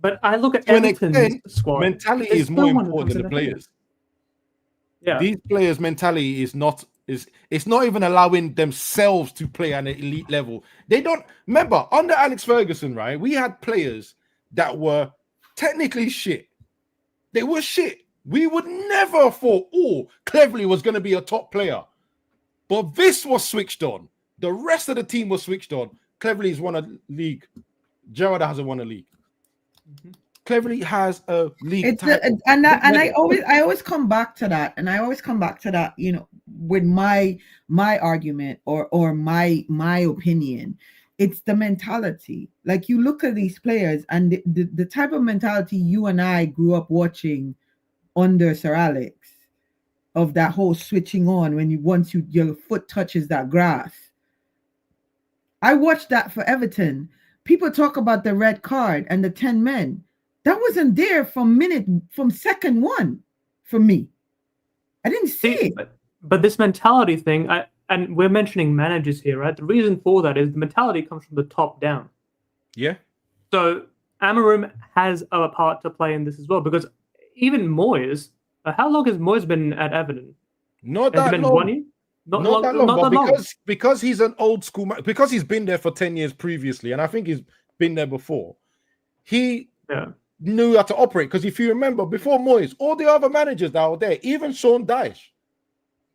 but I look at Everton's squad. Mentality is more important than the players. Yeah. These players' mentality is not it's not even allowing themselves to play at an elite level. They don't remember under Alex Ferguson, right? We had players that were technically shit. They were shit. We would never have thought, oh, Cleverley was going to be a top player. But this was switched on. The rest of the team was switched on. Cleverley's won a league. Gerrard hasn't won a league. Cleverley has a league title. I always come back to that, and I always come back to that, you know, with my argument or my opinion. It's the mentality. Like, you look at these players and the type of mentality you and I grew up watching under Sir Alex, of that whole switching on when your foot touches that grass. I watched that for Everton. People talk about the red card and the 10 men. That wasn't there from second one for me. I didn't see it. But this mentality thing, and we're mentioning managers here, right? The reason for that is the mentality comes from the top down. Yeah. So Amarim has a part to play in this as well, because even Moyes, how long has Moyes been at Everton? Not that long. 1 year? Not that long. But because he's an old school man, because he's been there for 10 years previously, and I think he's been there before, he knew how to operate. Because if you remember, before Moyes, all the other managers that were there, even Sean Dyche,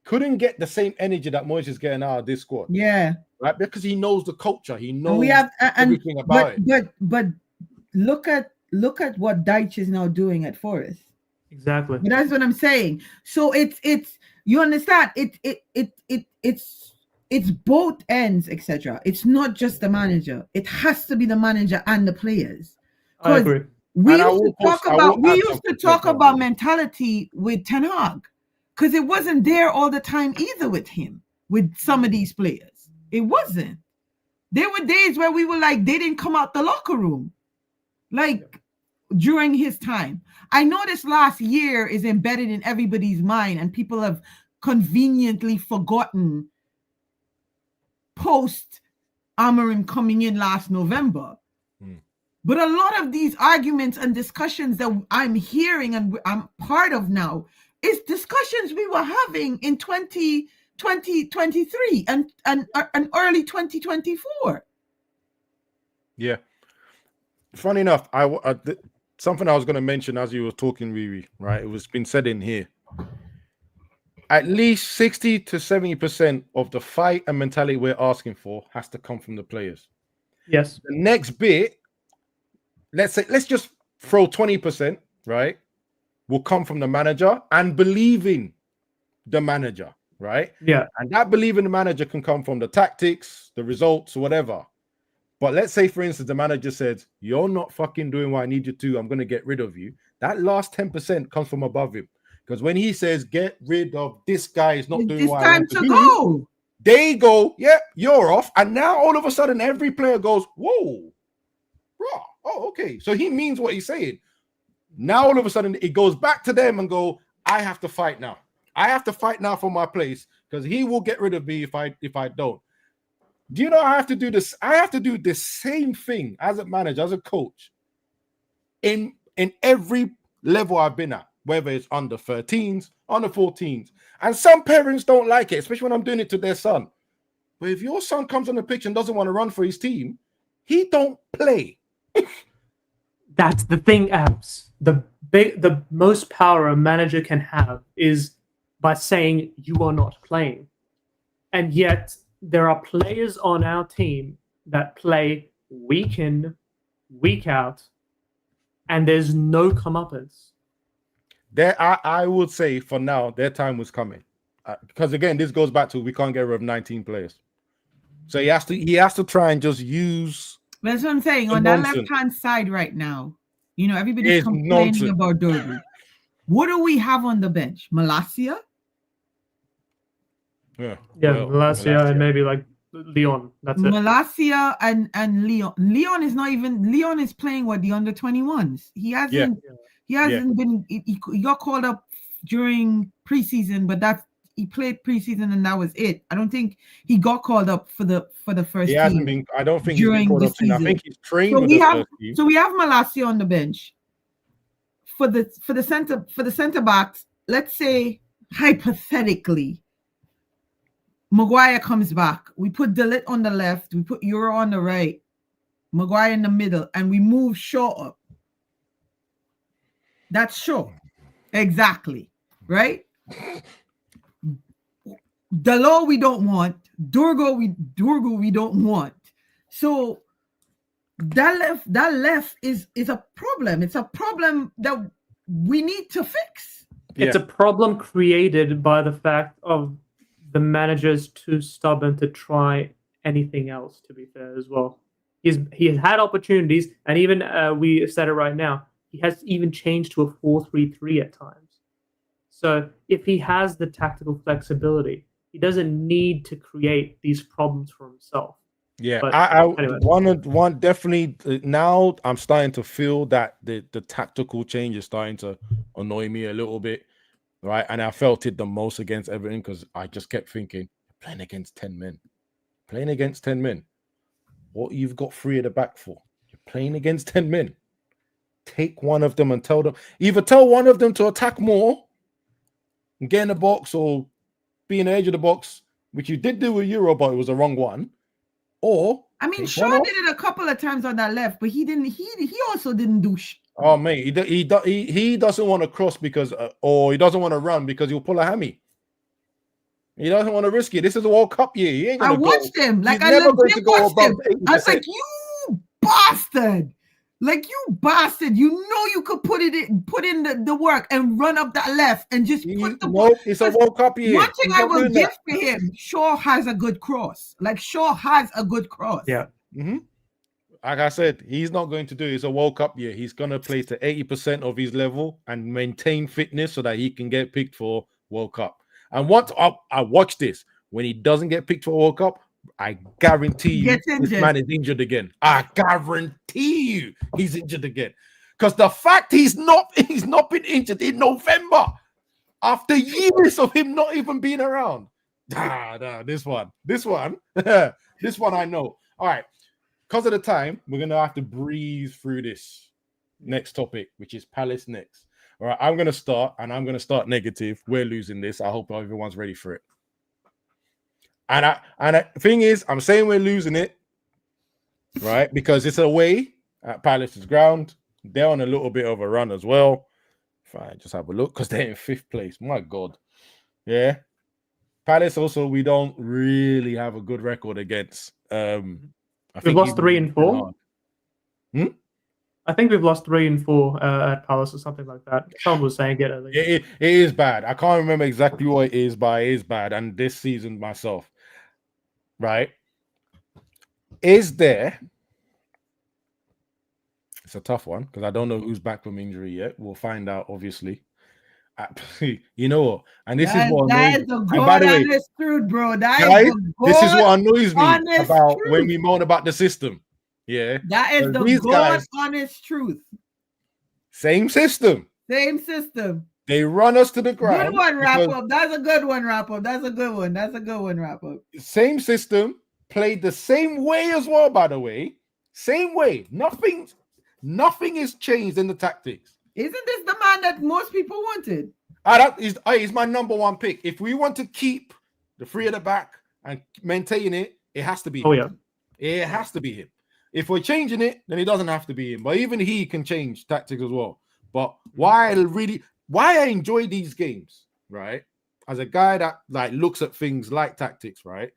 couldn't get the same energy that Moyes is getting out of this squad. Yeah. Right? Because he knows the culture. He knows everything about it. But look at what Dyche is now doing at Forest. Exactly. But that's what I'm saying. So it's you understand, it's both ends, etc. It's not just the manager. It has to be the manager and the players. I agree. We used to talk about mentality with Ten Hag, because it wasn't there all the time either with him, with some of these players. It wasn't. There were days where we were like, they didn't come out the locker room. Like, during his time. I know this last year is embedded in everybody's mind, and people have conveniently forgotten post Amarim coming in last November. But a lot of these arguments and discussions that I'm hearing and I'm part of now is discussions we were having in 2023 and early 2024. Yeah. Funny enough, something I was going to mention as you were talking, Riri, right? It was been said in here. At least 60 to 70% of the fight and mentality we're asking for has to come from the players. Yes. The next bit, let's just throw 20%, right? Will come from the manager and believing the manager, right? Yeah. And that believing the manager can come from the tactics, the results, whatever. But let's say, for instance, the manager says, you're not fucking doing what I need you to. I'm going to get rid of you. That last 10% comes from above him. Because when he says, get rid of this guy, is not doing what I want to do, they go, yeah, you're off. And now all of a sudden, every player goes, whoa, bro. Oh, okay. So he means what he's saying. Now all of a sudden, it goes back to them and go, I have to fight now. I have to fight now for my place, because he will get rid of me if I don't. Do you know I have to do this? I have to do the same thing as a manager, as a coach, in every level I've been at, whether it's under 13s, under 14s. And some parents don't like it, especially when I'm doing it to their son. But if your son comes on the pitch and doesn't want to run for his team, he don't play. That's the thing, Abs. The most power a manager can have is by saying you are not playing. And yet there are players on our team that play week in, week out, and there's no comeuppance. I would say for now, their time was coming. Because again, this goes back to we can't get rid of 19 players. So he has to try and just use. That's what I'm saying. On that left-hand side right now, you know, everybody's complaining about Derby. What do we have on the bench? Malacia? Yeah, Malacia and maybe like Leon. That's it. Malacia and Leon. Leon is not even. Leon is playing the under 21s. He hasn't. Yeah. He hasn't been. He got called up during preseason, but he played preseason and that was it. I don't think he got called up for the first. He hasn't been. I don't think during he's been called up. Season. I think he's trained. So we have Malacia on the bench for the center backs. Let's say hypothetically, Maguire comes back. We put Delit on the left. We put Euro on the right. Maguire in the middle. And we move Shaw up. That's Shaw. Exactly. Right? Dalot we don't want. Durgo we don't want. So that left is a problem. It's a problem that we need to fix. It's a problem created by the fact of the manager's too stubborn to try anything else, to be fair as well. He has had opportunities, and even we said it right now, he has even changed to a 4-3-3 at times. So if he has the tactical flexibility, he doesn't need to create these problems for himself. Yeah, But anyway. one definitely. Now I'm starting to feel that the tactical change is starting to annoy me a little bit, right? And I felt it the most against Everton because I just kept thinking, playing against 10 men. What you've got 3 at the back for? You're playing against 10 men. Take one of them and tell one of them to attack more and get in the box or be in the edge of the box, which you did do with Euro, but it was the wrong one. Or I mean, Shaw did it a couple of times on that left, but he didn't. He also didn't do. Oh mate, he doesn't want to cross because, or he doesn't want to run because he'll pull a hammy. He doesn't want to risk it. This is a World Cup year. He ain't gonna I watched him. Like He's never going to go watched him. above 80%. I was like, you bastard! Like you bastard! You know you could put in the work and run up that left and just put the ball. It's a World Cup year. One thing I will give for him: Shaw has a good cross. Like Shaw has a good cross. Yeah. Mm-hmm. Like I said, he's not going to do it. It's a World Cup year. He's going to play to 80% of his level and maintain fitness so that he can get picked for World Cup. And once I watch this, when he doesn't get picked for World Cup, I guarantee you this man is injured again. I guarantee you he's injured again. Because the fact he's not been injured in November after years of him not even being around. This one I know. All right. Because of the time, we're going to have to breeze through this next topic, which is Palace next. All right, I'm going to start, and I'm going to start negative. We're losing this. I hope everyone's ready for it. And the thing is, I'm saying we're losing it, right? Because it's away at Palace's ground. They're on a little bit of a run as well. Fine, just have a look because they're in 5th place. My God. Yeah. Palace also, we don't really have a good record against. We've lost 3 and 4. I think we've lost 3 and 4 at Palace or something like that. Someone was saying it. It is bad. I can't remember exactly what it is, but it is bad. And this season myself, right? Is there? It's a tough one because I don't know who's back from injury yet. We'll find out, obviously. You know what? And this is what annoys me. And by the way, this is what annoys me about when we moan about the system. Yeah, that is the honest truth. Same system. They run us to the ground. Good one, wrap up. That's a good one, wrap up. That's a good one, wrap up. Same system, played the same way as well, by the way. Same way. Nothing is changed in the tactics. Isn't this the man that most people wanted? He's my number 1 pick. If we want to keep the 3 at the back and maintain it, it has to be him. Oh, yeah. It has to be him. If we're changing it, then it doesn't have to be him. But even he can change tactics as well. But why I enjoy these games, right? As a guy that like looks at things like tactics, right?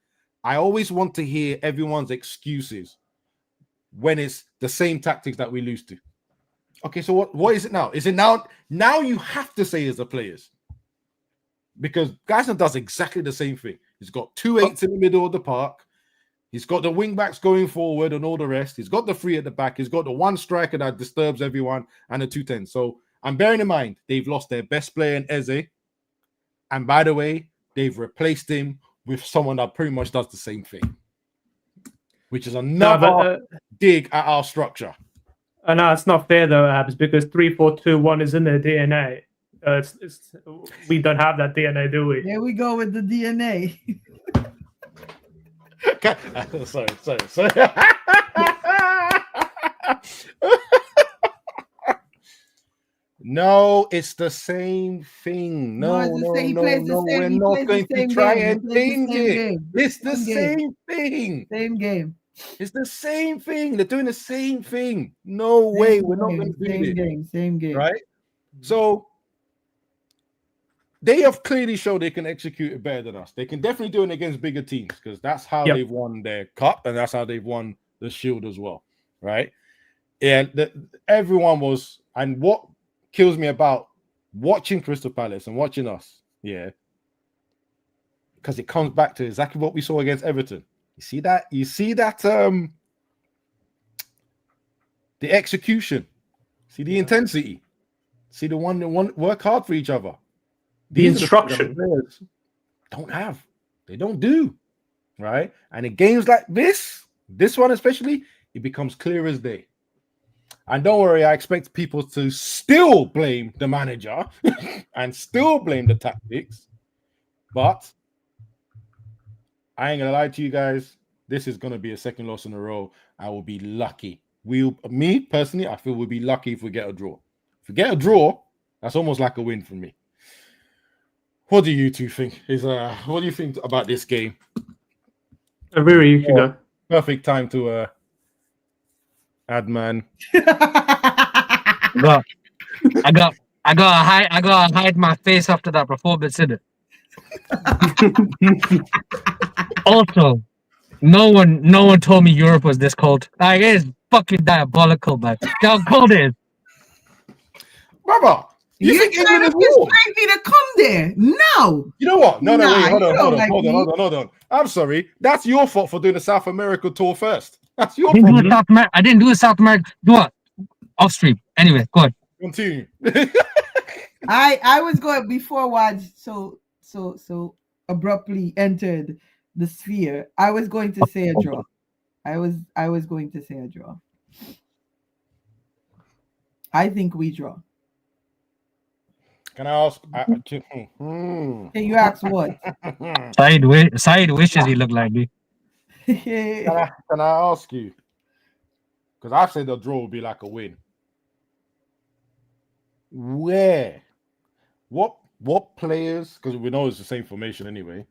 I always want to hear everyone's excuses when it's the same tactics that we lose to. Okay, so what is it now? Is it now you have to say as the players? Because Geisner does exactly the same thing. He's got 2 8s in the middle of the park. He's got the wing backs going forward and all the rest. He's got the 3 at the back. He's got the 1 striker that disturbs everyone and the 2 10s. So I'm bearing in mind they've lost their best player in Eze. And by the way, they've replaced him with someone that pretty much does the same thing, which is another dig at our structure. No, it's not fair though, Abs, because 3-4-2-1 is in their DNA. We don't have that DNA, do we? There we go with the DNA. Sorry. No, it's the same thing. No, No, it's the no, same. He no, plays the no. same. We're He not plays going the to same try game. He and plays the change same it. game. It's the Same game. same thing. Same game. It's the same thing. They're doing the same thing. No way. We're not going to do Same this. game. Same game. Right? So they have clearly showed they can execute it better than us. They can definitely do it against bigger teams because that's how Yep. they've won their cup and that's how they've won the shield as well. Right? And everyone was, and what kills me about watching Crystal Palace and watching us, yeah, because it comes back to exactly what we saw against Everton. You see that the execution, see the intensity, see the one that want work hard for each other. The These are things that instruction. players don't have, they don't do, right? And in games like this one especially, it becomes clear as day. And don't worry, I expect people to still blame the manager and still blame the tactics. But I ain't gonna lie to you guys. This is gonna be a second loss in a row. I will be lucky. Me personally, I feel we'll be lucky if we get a draw. If we get a draw, that's almost like a win for me. What do you two think? What do you think about this game? Riri, you can go. Perfect time to add man. I gotta hide my face after that performance, innit? Also, no one told me Europe was this cold. Like, it's fucking diabolical, man. How cold it is. Brother, you think England is warm? Expect me to come there? No. You know what? No, Nah, wait, hold you don't like me. on. I'm sorry. That's your fault for doing the South America tour first. That's your I didn't do a problem. South America. Do what? Off stream. Anyway, go on. Continue. I was going before Waj so abruptly entered the sphere. I was going to say a draw. I was going to say a draw. I think we draw. Can I ask? Can you ask what? Said wishes he looked like me. Can I ask you? Because I said the draw will be like a win. Where? What players? Because we know it's the same formation anyway.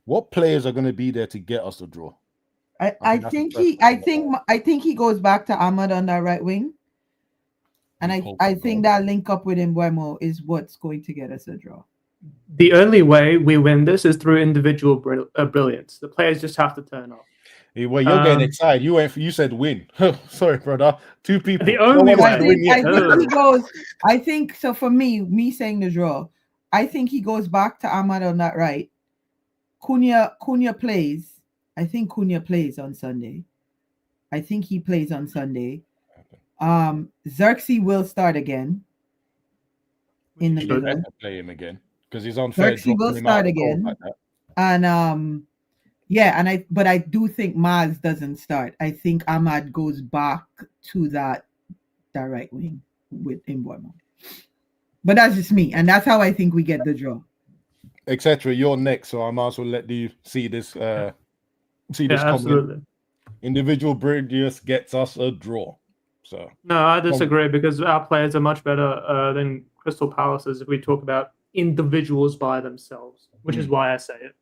What players are going to be there to get us the draw? I think he goes back to Ahmad on that right wing. And I think that link up with Mbeumo is what's going to get us a draw. The only way we win this is through individual brilliance. The players just have to turn up. Hey, well, you're getting excited. You said win. Sorry, brother. Two people. The only way. I think so. For me saying the draw, I think he goes back to Ahmad on that right. Cunha plays. I think Cunha plays on Sunday. I think he plays on Sunday. Xerxes will start again in the middle. Play him again because he's on. Xerxes will start again, like and but I do think Maz doesn't start. I think Ahmad goes back to that right wing with Mbeumo. But that's just me, and that's how I think we get the draw. Etc. You're next, so I might as well let you see this. Absolutely. Individual brilliance gets us a draw. So no, I disagree because our players are much better than Crystal Palace's if we talk about individuals by themselves, which is why I say it.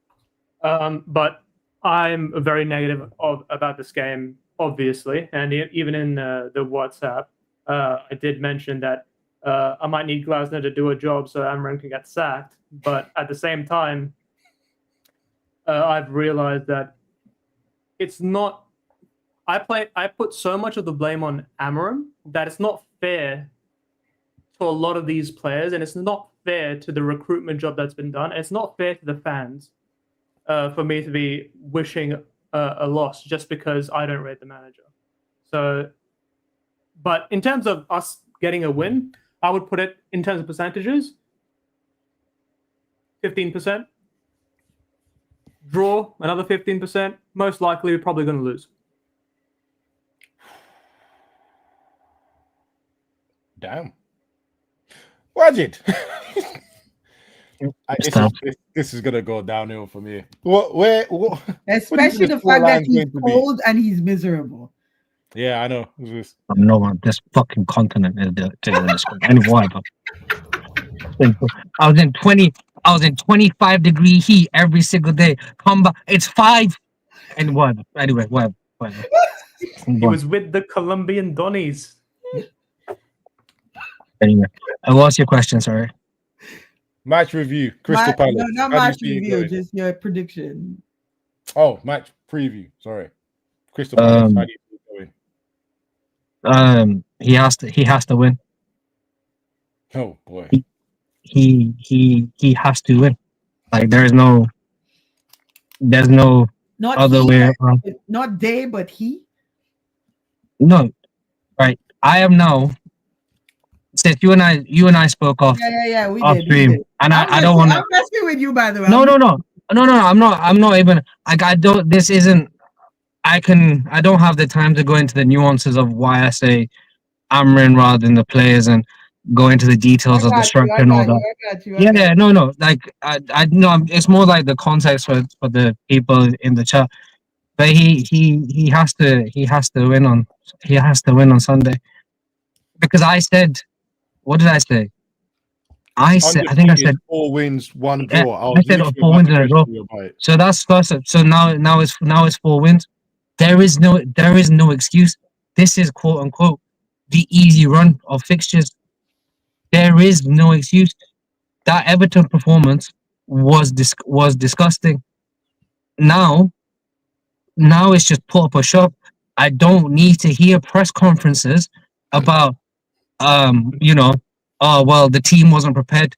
But I'm very negative about this game, obviously, and even in the WhatsApp, I did mention that I might need Glasner to do a job so Amram can get sacked. But at the same time, I've realized that it's not. I put so much of the blame on Amarim that it's not fair to a lot of these players, and it's not fair to the recruitment job that's been done. And it's not fair to the fans for me to be wishing a loss just because I don't rate the manager. So, but in terms of us getting a win, I would put it in terms of percentages, 15%. Draw, another 15%. Most likely, we're probably going to lose. Damn. Wajid. This is gonna go downhill for me. What? Especially the fact that he's cold and he's miserable. Yeah, I know. Who's this? No one. This fucking continent is the disco. And whatever. I was in 25 degree heat every single day. Come back, it's 5 and what? Anyway, whatever. He was with the Colombian Donnies. Anyway, and what's your question? Sorry. Match review. Crystal Palace. No, not How do you match see it review, going? just your prediction. Oh, match preview. Sorry. Crystal Palace. How do you see it going? He has to win. Oh boy. He has to win. Like there's no Not other he, way around. not they, but he. No, right. I am now. Since you and I spoke off Yeah. We off did. stream, We did. and I don't want to. I'm messing with you, by the way. No. I'm not even. Like I don't. This isn't. I don't have the time to go into the nuances of why I say Amrin rather than the players and go into the details of the structure and all that. I got you. Yeah, no. Like I know it's more like the context for the people in the chat. But he has to win on Sunday. Because I said, what did I say? I think I said 4 wins, 1 yeah, draw. I said 4 wins in a row. So that's first. So now it's 4 wins. There is no excuse. This is quote unquote the easy run of fixtures. There is no excuse. That Everton performance was disgusting. Now it's just put up a shop. I don't need to hear press conferences about oh well, the team wasn't prepared.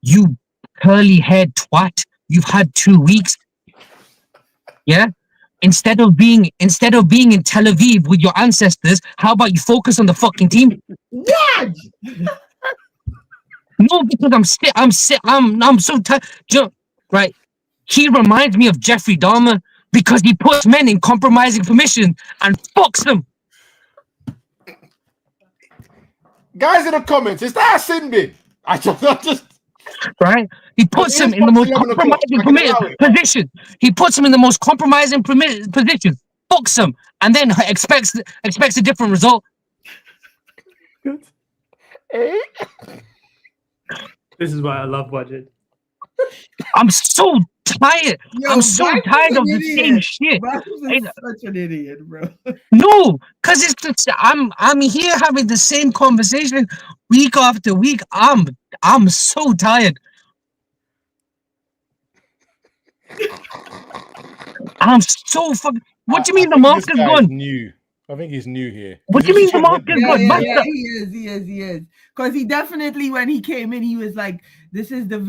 You curly haired twat. You've had 2 weeks. Yeah. Instead of being in Tel Aviv with your ancestors, how about you focus on the fucking team? What? No, because I'm so tired. Right. He reminds me of Jeffrey Dahmer because he puts men in compromising position and fucks them. Guys in the comments, is that a sin bin? I just right. He puts him in the most compromising position. He puts him in the most compromising position. Fucks him, and then expects a different result. This is why I love Budget. I'm so tired. I'm so tired of the same shit. Such an idiot, bro. No, because I'm here having the same conversation week after week. I'm so tired. I'm so fucking. What do you mean the mark is gone? New. I think he's new here. What do you mean the mark is gone? Yeah, he is. Because he definitely, when he came in, he was like, "This is the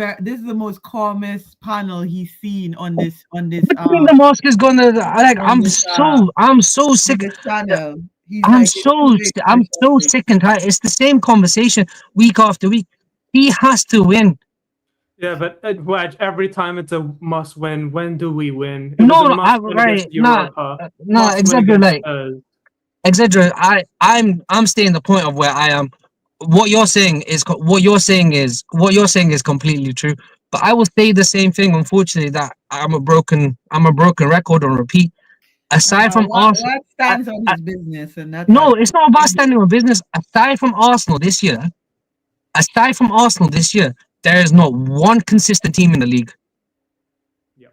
most calmest panel he's seen on this." What do you mean the mask is gone? Like I'm so sick. I'm so sick and tired. It's the same conversation week after week. He has to win. Yeah, but every time it's a must win. When do we win? Exactly. I'm staying the point of where I am. What you're saying is completely true. But I will say the same thing. Unfortunately, that I'm a broken record on repeat. Aside from Arsenal, what stands on his business, and that's no, it's not about standing on business. Aside from Arsenal this year, there is not one consistent team in the league. Yeah.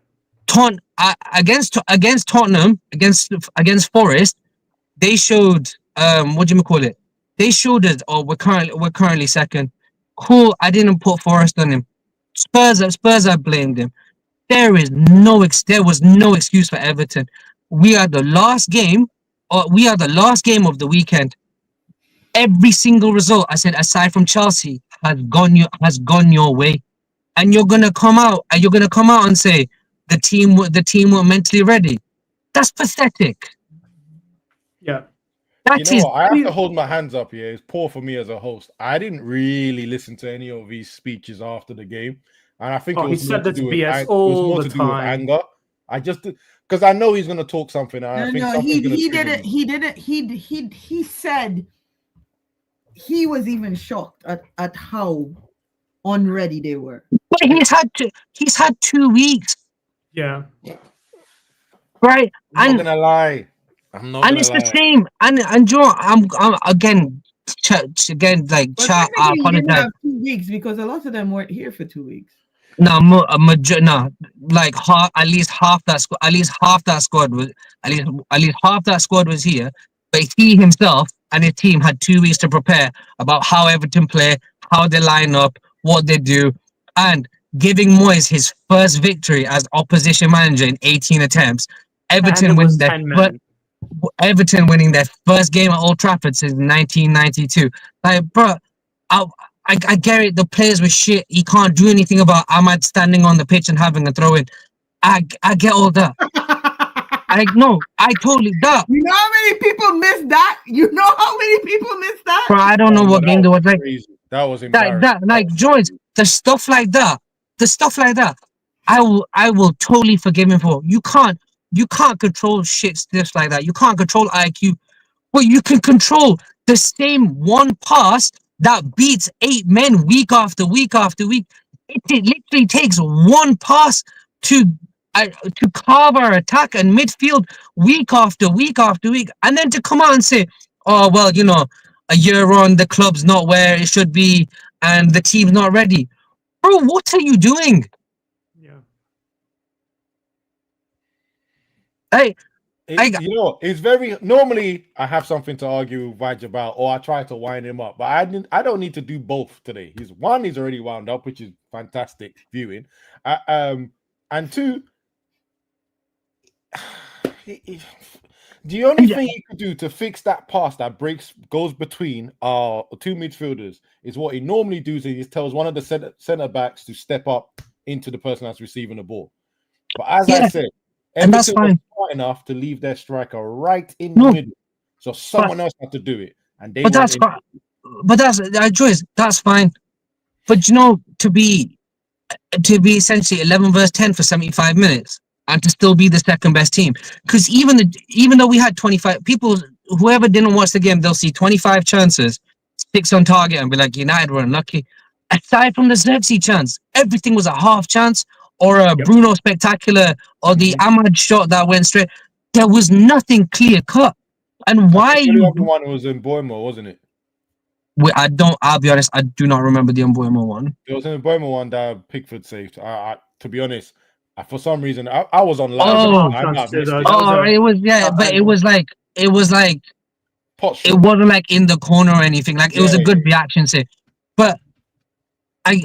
Against Tottenham, against Forest, they showed what do you call it? They showed it. Oh, we're currently second. Cool. I didn't put Forest on him. Spurs, I blamed him. There was no excuse for Everton. We are the last game of the weekend. Every single result, I said, aside from Chelsea, has gone your way, and you're gonna come out and say the team weren't mentally ready. That's pathetic. Yeah. I have to hold my hands up here. It's poor for me as a host. I didn't really listen to any of these speeches after the game, and I think it was more to do with anger. I just because I know he's going to talk something. He didn't. He said he was even shocked at how unready they were. But he's had 2 weeks. Yeah. Right. I'm not gonna lie. I'm not And gonna it's the lie. same. And Joe, I'm again, like But chat. I technically, you didn't apologize. have 2 weeks because a lot of them weren't here for 2 weeks. No, no, like half, at least half that squad, at least half that squad was, at least half that squad was here. But he himself and his team had 2 weeks to prepare about how Everton play, how they line up, what they do, and giving Moyes his first victory as opposition manager in 18 attempts. And Everton it winning was their 10 men. Everton winning their first game at Old Trafford since 1992. Like, bro, I get it. The players were shit. He can't do anything about Ahmad standing on the pitch and having a throw in. I get all that. I totally that. You know how many people missed that? You know how many people missed that? Bro, I don't know what game there was like. Crazy. That was embarrassing. That like Joyce, the stuff like that. I will totally forgive him for. You can't control shit just like that. You can't control IQ, but you can control the same one pass that beats 8 men week after week after week. It literally takes one pass to carve our attack and midfield week after week after week, and then to come out and say, "Oh well, you know, a year on, the club's not where it should be, and the team's not ready." Bro, what are you doing? Yeah. Hey, You know, it's very normally I have something to argue with Vaj about, or I try to wind him up, but I don't need to do both today. He's already wound up, which is fantastic viewing. And two, the only thing he could do to fix that pass that goes between our two midfielders is what he normally does. He tells one of the centre backs to step up into the person that's receiving the ball. But as I said, and that's Everton was fine. smart enough to leave their striker right in the middle, so someone else had to do it, and they. But that's fine. But that's Joyce. That's fine. But you know, to be essentially 11 versus 10 for 75 minutes and to still be the second best team, because even though we had 25 people, whoever didn't watch the game, they'll see 25 chances, 6 on target, and be like, United were unlucky. Aside from the Xerxes chance, everything was a half chance or a Bruno spectacular or the Ahmad shot that went straight. There was nothing clear cut. And why The other one was in Bournemouth, wasn't it? I'll be honest, I do not remember the Bournemouth one. There was in Bournemouth one that Pickford saved. To be honest, for some reason, I was on live. It was like it wasn't like in the corner or anything. Like it was a good reaction save. But I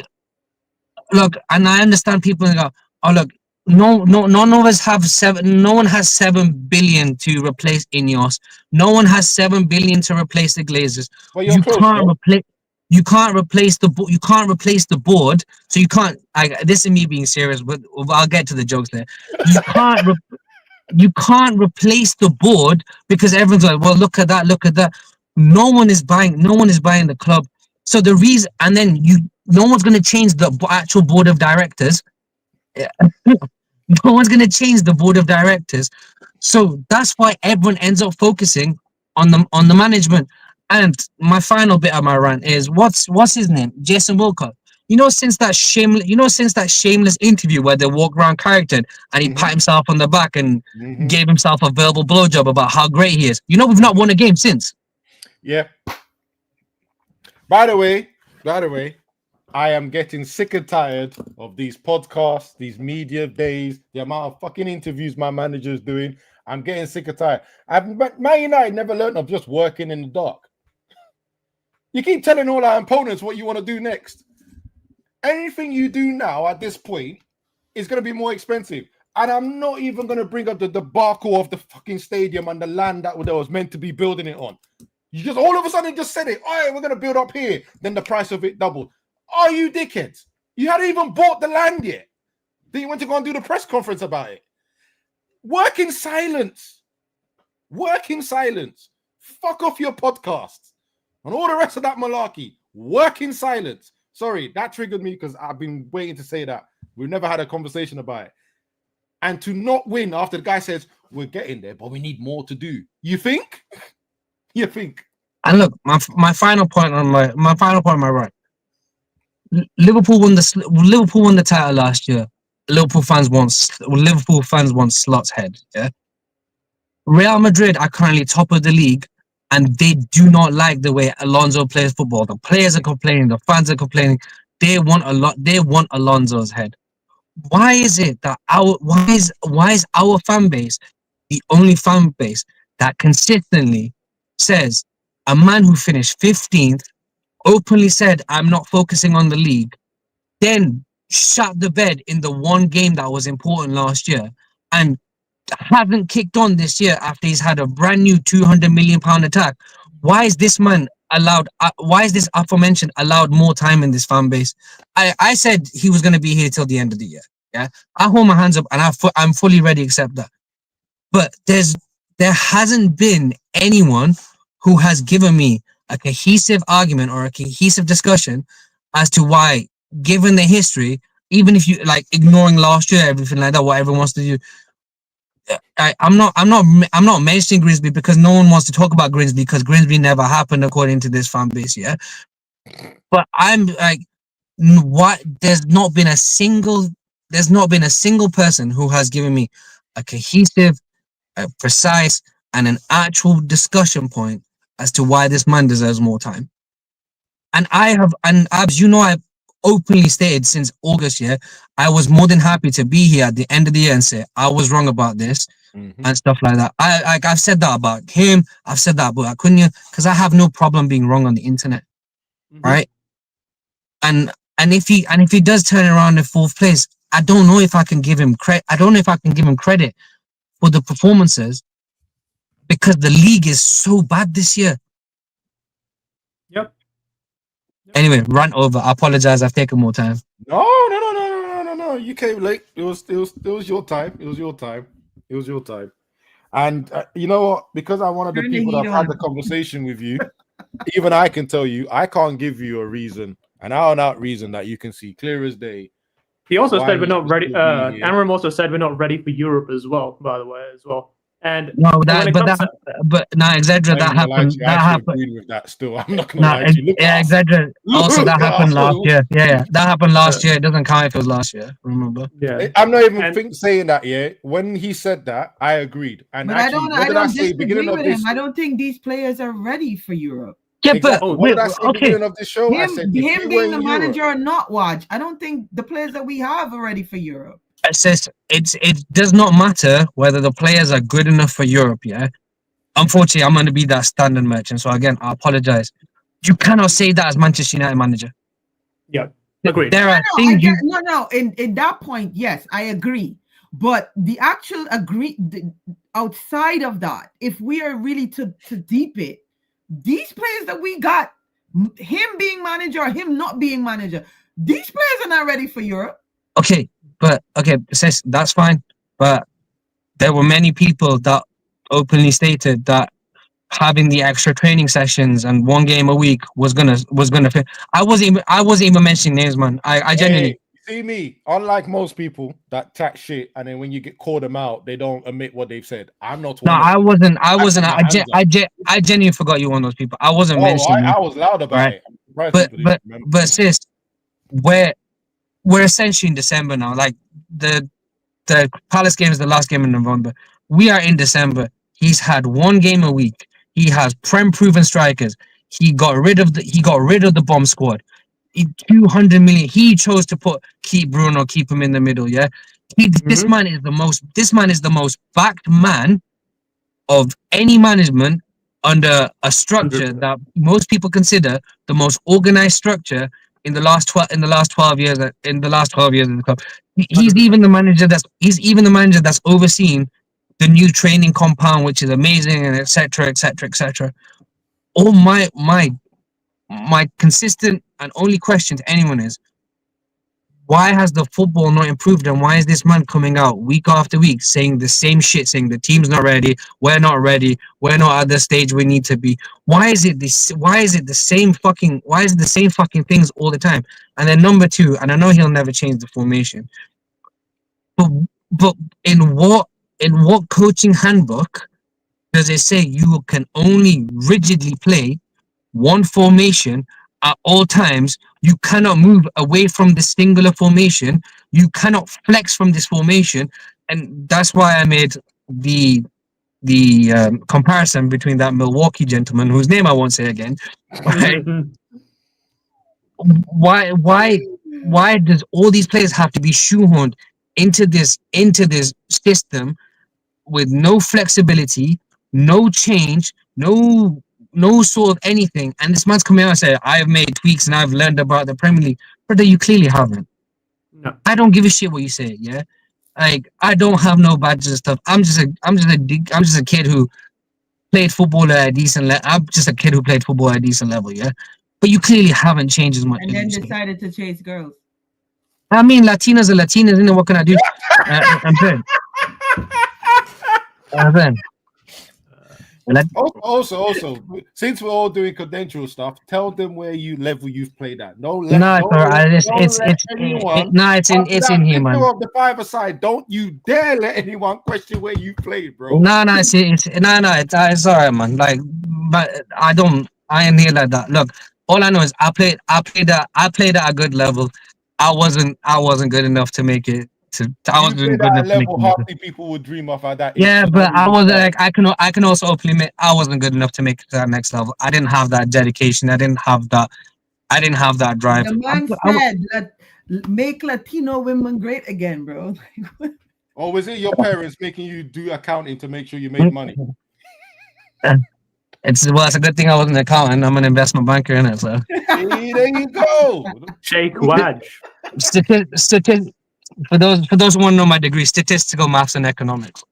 understand people go, oh look, none of us have no one has 7 billion to replace Ineos. No one has 7 billion to replace the Glazers. Well, You can't replace the board. So you can't. This is me being serious, but I'll get to the jokes there. You can't replace the board because everyone's like, well, look at that. No one is buying the club. So the reason, and then no one's going to change the actual board of directors. No one's going to change the board of directors. So that's why everyone ends up focusing on the management. And my final bit of my rant is what's his name? Jason Wilcock. Since that shameless interview where they walk around Carrington and he pat himself on the back and gave himself a verbal blowjob about how great he is. We've not won a game since. Yeah. By the way, I am getting sick and tired of these podcasts, these media days, the amount of fucking interviews my manager's doing. I'm getting sick and tired. Man United never learned of just working in the dark. You keep telling all our opponents what you want to do next. Anything you do now at this point is going to be more expensive. And I'm not even going to bring up the debacle of the fucking stadium and the land that was meant to be building it on. You just all of a sudden just said it. Oh, we're going to build up here. Then the price of it doubled. Are you dickheads? You hadn't even bought the land yet. Then you went to go and do the press conference about it. Work in silence. Fuck off your podcasts. And all the rest of that malarkey. Work in silence. Sorry, that triggered me because I've been waiting to say that. We've never had a conversation about it. And to not win after the guy says, we're getting there, but we need more to do. You think? You think? And look, my final point on my right. Liverpool won the title last year. Liverpool fans want slots head. Yeah. Real Madrid are currently top of the league, and they do not like the way Alonso plays football. The players are complaining, the fans are complaining. They want a lot. They want Alonso's head. Why is it that why is our fan base the only fan base that consistently says a man who finished 15th openly said, "I'm not focusing on the league," then shut the bed in the one game that was important last year, and haven't kicked on this year after he's had a brand new £200 million attack? Why is this man allowed? Why is this aforementioned allowed more time in this fan base? I said he was going to be here till the end of the year. Yeah, I hold my hands up and I'm fully ready to accept that. But there hasn't been anyone who has given me a cohesive argument or a cohesive discussion as to why, given the history, even if you like ignoring last year, everything like that, what everyone wants to do. I'm not mentioning Grimsby because no one wants to talk about Grimsby because Grimsby never happened according to this fan base, yeah. But I'm like, what? There's not been a single person who has given me a cohesive, a precise, and an actual discussion point as to why this man deserves more time. And Abs, I've openly stated since August, yeah, I was more than happy to be here at the end of the year and say I was wrong about this and stuff like that. I've said that about him. I've said that about Acuna because I have no problem being wrong on the internet, right? And if he does turn around in fourth place, I don't know if I can give him credit. I don't know if I can give him credit for the performances because the league is so bad this year. Yep. Anyway, rant over. I apologize. I've taken more time. No. You came late. It was your time. It was your time. And you know what? Because I'm one of the people that have had the conversation with you, even I can tell you, I can't give you a reason, an out-and-out reason that you can see clear as day. He also said we're not ready. Amram also said we're not ready for Europe as well, by the way, as well. And no, that Exedra, that happened. That happened with that. Still, I'm not gonna lie to you. Exedra. Also, that happened last year. Yeah, that happened last year. It doesn't count if it was last year. Remember? Yeah, I'm not even saying that. Yeah, when he said that, I agreed. And but actually, I don't disagree with him. I don't think these players are ready for Europe. Yeah, exactly. But what did I say at the beginning of the show? I said him being the manager or not, Watch. I don't think the players that we have are ready for Europe. It says it does not matter whether the players are good enough for Europe. Yeah, unfortunately, I'm going to be that standard merchant. So again, I apologize. You cannot say that as Manchester United manager. Yeah, agreed. There are things in that point, yes, I agree. But the actual outside of that, if we are really to deep it, these players that we got, him being manager or him not being manager, these players are not ready for Europe. Okay, sis, that's fine. But there were many people that openly stated that having the extra training sessions and one game a week was gonna fit. I wasn't even mentioning names, man. I genuinely see me. Unlike most people that chat shit, and then when you call them out, they don't admit what they've said. I'm not. No, I wasn't. I genuinely forgot you were one of those people. I wasn't mentioning. I was loud about it. But sis, we're essentially in December now. Like the Palace game is the last game in November. We are in December. He's had one game a week. He has proven strikers. He got rid of the bomb squad. 200 million. He chose to keep Bruno, keep him in the middle. Yeah, this man is the most backed man of any management under a structure that most people consider the most organized structure in the last 12 years in the club. He's even the manager that's overseen the new training compound, which is amazing, and etc. All my consistent and only question to anyone is, why has the football not improved, and why is this man coming out week after week saying the same shit, saying the team's not ready, we're not at the stage we need to be? Why is it the same fucking things all the time? And then number two, and I know he'll never change the formation, but in what coaching handbook does it say you can only rigidly play one formation at all times? You cannot move away from the singular formation. You cannot flex from this formation. And that's why I made the comparison between that Milwaukee gentleman, whose name I won't say again. Right? Why does all these players have to be shoehorned into this system with no flexibility, no change, no sort of anything? And this man's coming out and said, "I've made tweaks and I've learned about the Premier League." Brother, you clearly haven't. No. I don't give a shit what you say. Yeah, like I don't have no badges and stuff. I'm just a kid who played football at a decent level. I'm just a kid who played football at a decent level. Yeah, but you clearly haven't changed as much. And as then you say. decided to chase girls. I mean, Latinas are Latinas, you know, what can I do? I'm saying. Also, since we're all doing credential stuff, tell them where level you've played at. It's in here, man. Of the 5-a-side, don't you dare let anyone question where you played, bro. It's all right, man. Like, but I ain't here like that. Look, all I know is I played at a good level. I wasn't good enough to make it. I wasn't good enough to make it. Half the people would dream of at that. Yeah, but I was like, I can also openly admit I wasn't good enough to make it to that next level. I didn't have that dedication. I didn't have that drive. The man said that make Latino women great again, bro. Or was it your parents making you do accounting to make sure you made money? It's a good thing I wasn't an accountant. I'm an investment banker in it. So hey, there you go. Shake Wadge. For those who want to know my degree, statistical maths and economics.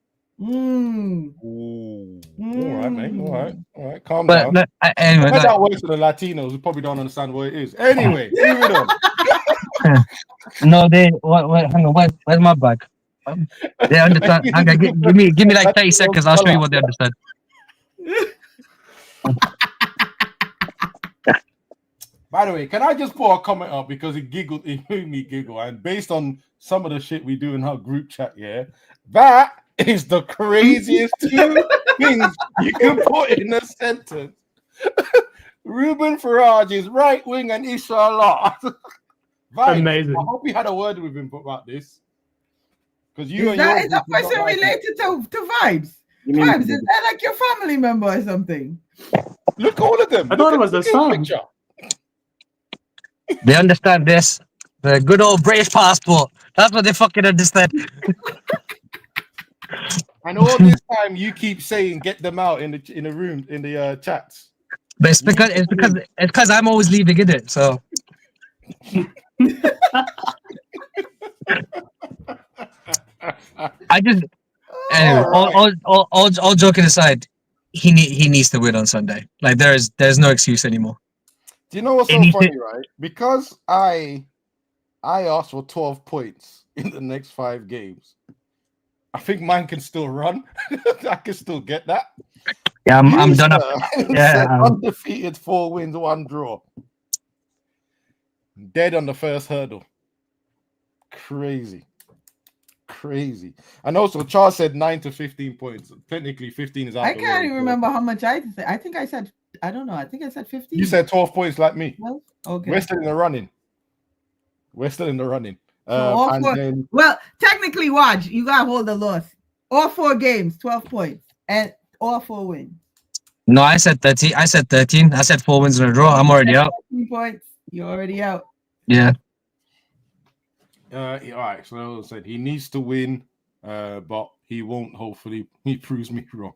Ooh. All right, mate. All right. Calm But down. Anyway, that works for the Latinos who probably don't understand what it is. Anyway, moving on. No, they. What? Hang on. Where's my bag? They understand. Hang on, give me like 30 seconds. I'll show you what they understand. By the way, can I just put a comment up because it made me giggle, and based on some of the shit we do in our group chat, yeah, that is the craziest two things you can put in a sentence. Ruben Farage is right wing and inshallah. Amazing. I hope you had a word with him about this. Because Is that person related to Vibes? Vibes, is that like your family member or something? Look, all of them. I thought it was the son. Picture. They understand this. The good old British passport. That's what they fucking understand. And all this time you keep saying get them out in the room in the chats. But it's because I'm always leaving in it. So I just anyway, all joking aside, he needs to win on Sunday. Like there's no excuse anymore. Do you know what's so funny, right? Because I asked for 12 points in the next 5 games. I think mine can still run. I can still get that. Yeah, I'm done up. Yeah, undefeated, 4 wins, 1 draw. Dead on the first hurdle. Crazy. And also, Charles said 9 to 15 points. Technically, 15 is out. I can't even remember how much I said. I think I said, I don't know. I think I said 15. You said 12 points like me. Well, okay. We're still in the running. Well, technically, Waj, you got to hold the loss. All 4 games, 12 points. And all 4 wins. No, I said 13. I said 13. I said 4 wins in a row. I'm already out. 13 points. You're already out. Yeah. All right. So I said he needs to win, but he won't. Hopefully, he proves me wrong.